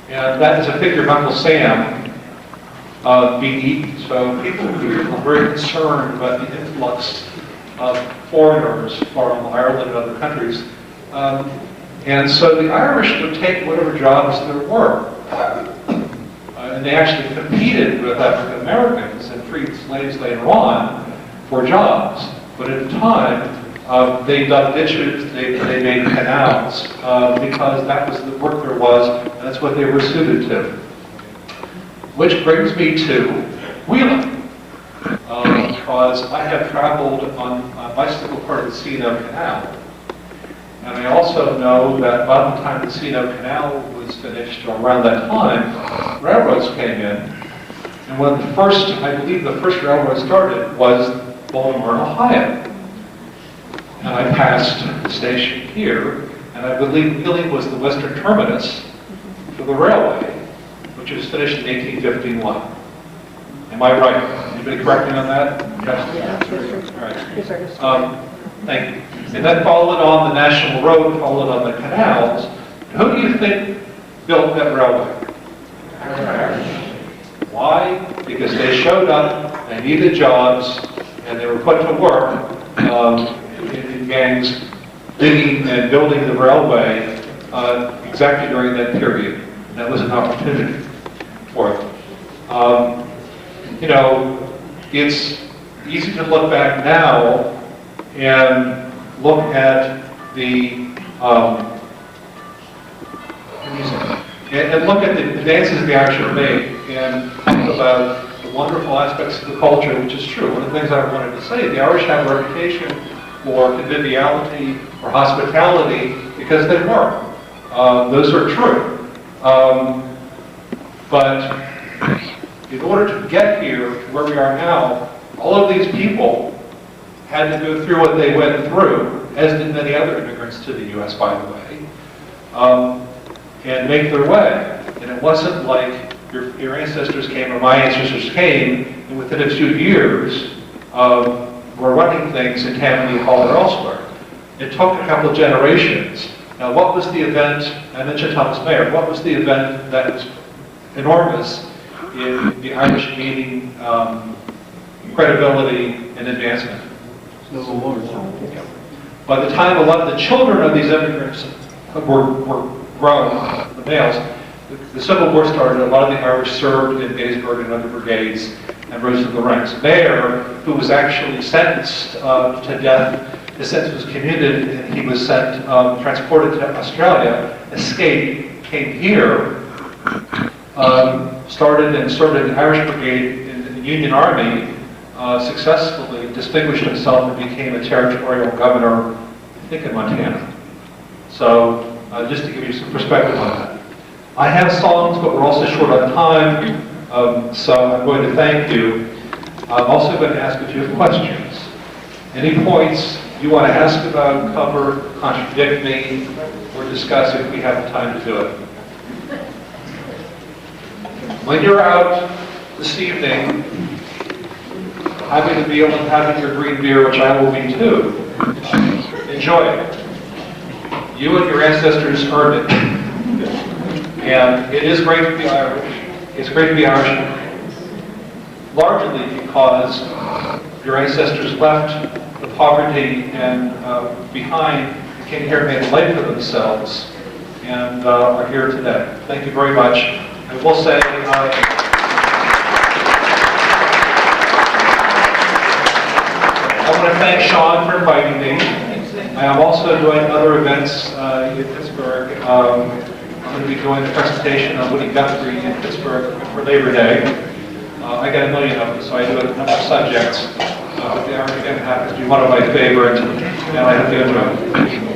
And that is a figure of Uncle Sam being eaten. So people here were very concerned about the influx of foreigners from Ireland and other countries. And so the Irish would take whatever jobs there were. And they actually competed with African Americans and freed slaves later on for jobs. But at the time, they dug ditches, they made canals, because that was the work there was, and that's what they were suited to. Which brings me to wheeling. Because I have traveled on a bicycle part of the C&O Canal. And I also know that about the time the C&O Canal was finished, or around that time, railroads came in. And when the first, I believe the first railroad started was Baltimore, Ohio. And I passed the station here, and I believe Wheeling was the western terminus for the railway, which was finished in 1851. Am I right? Anybody correct me on that? Yes. All right. Thank you. And then followed on the National Road, followed on the canals. Who do you think built that railway? Why? Because they showed up, they needed jobs, and they were put to work in gangs digging and building the railway exactly during that period. And that was an opportunity for them. You know, it's easy to look back now and look at the and look at the advances the Irish have made and talk about the wonderful aspects of the culture, which is true. One of the things I wanted to say, the Irish have a reputation for conviviality or hospitality because they were. Those are true. But in order to get here to where we are now, all of these people had to go through what they went through, as did many other immigrants to the U.S., by the way, and make their way. And it wasn't like your ancestors came or my ancestors came, and within a few years were running things in Tammany Hall or elsewhere. It took a couple of generations. Now, what was the event? I mentioned Thomas Mayer. What was the event that was enormous in the Irish gaining credibility and advancement? Civil War. By the time a lot of the children of these immigrants were grown, the males, the Civil War started. A lot of the Irish served in Gettysburg and other brigades and rose through the ranks. Mayer, who was actually sentenced to death, his sentence was commuted and he was sent, transported to Australia, escaped, came here, started and served in the Irish Brigade in the Union Army, successfully distinguished himself and became a territorial governor, I think in Montana. So, just to give you some perspective on that. I have songs, but we're also short on time, so I'm going to thank you. I'm also going to ask if you have questions. Any points you want to ask about, cover, contradict me, or discuss if we have the time to do it. When you're out this evening, having a meal and having your green beer, which I will be too, enjoy it. You and your ancestors earned it. And it is great to be Irish. It's great to be Irish, largely because your ancestors left the poverty and behind, came here and made a life for themselves, and are here today. Thank you very much. I will say, I want to thank Sean for inviting me. I am also doing other events in Pittsburgh. I'm going to be doing a presentation on Woody Guthrie in Pittsburgh for Labor Day. I got a million of them, so I do a number of subjects. But the Irish again happens to be one of my favorites, and I hope you enjoy it.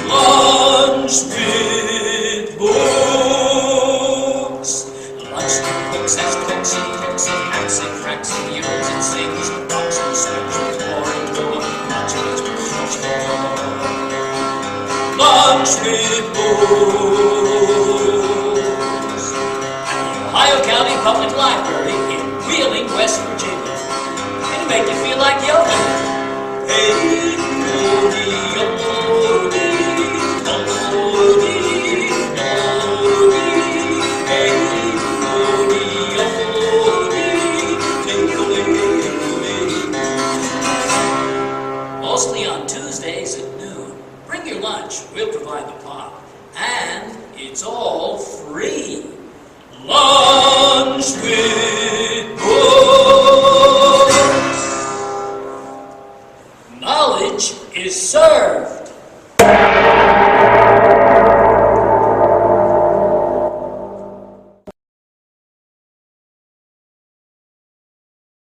Lunch with books. Lunch with books, that's books and cooks and hacks and cracks and yearns and sings and rocks and snaps and more and more. Lunch with books. Lunch with books. At the Ohio County Public Library in Wheeling, West Virginia. It'll make you feel like yoga. Hey, mostly on Tuesdays at noon. Bring your lunch, we'll provide the pot. And it's all free. Lunch with books. Knowledge is served.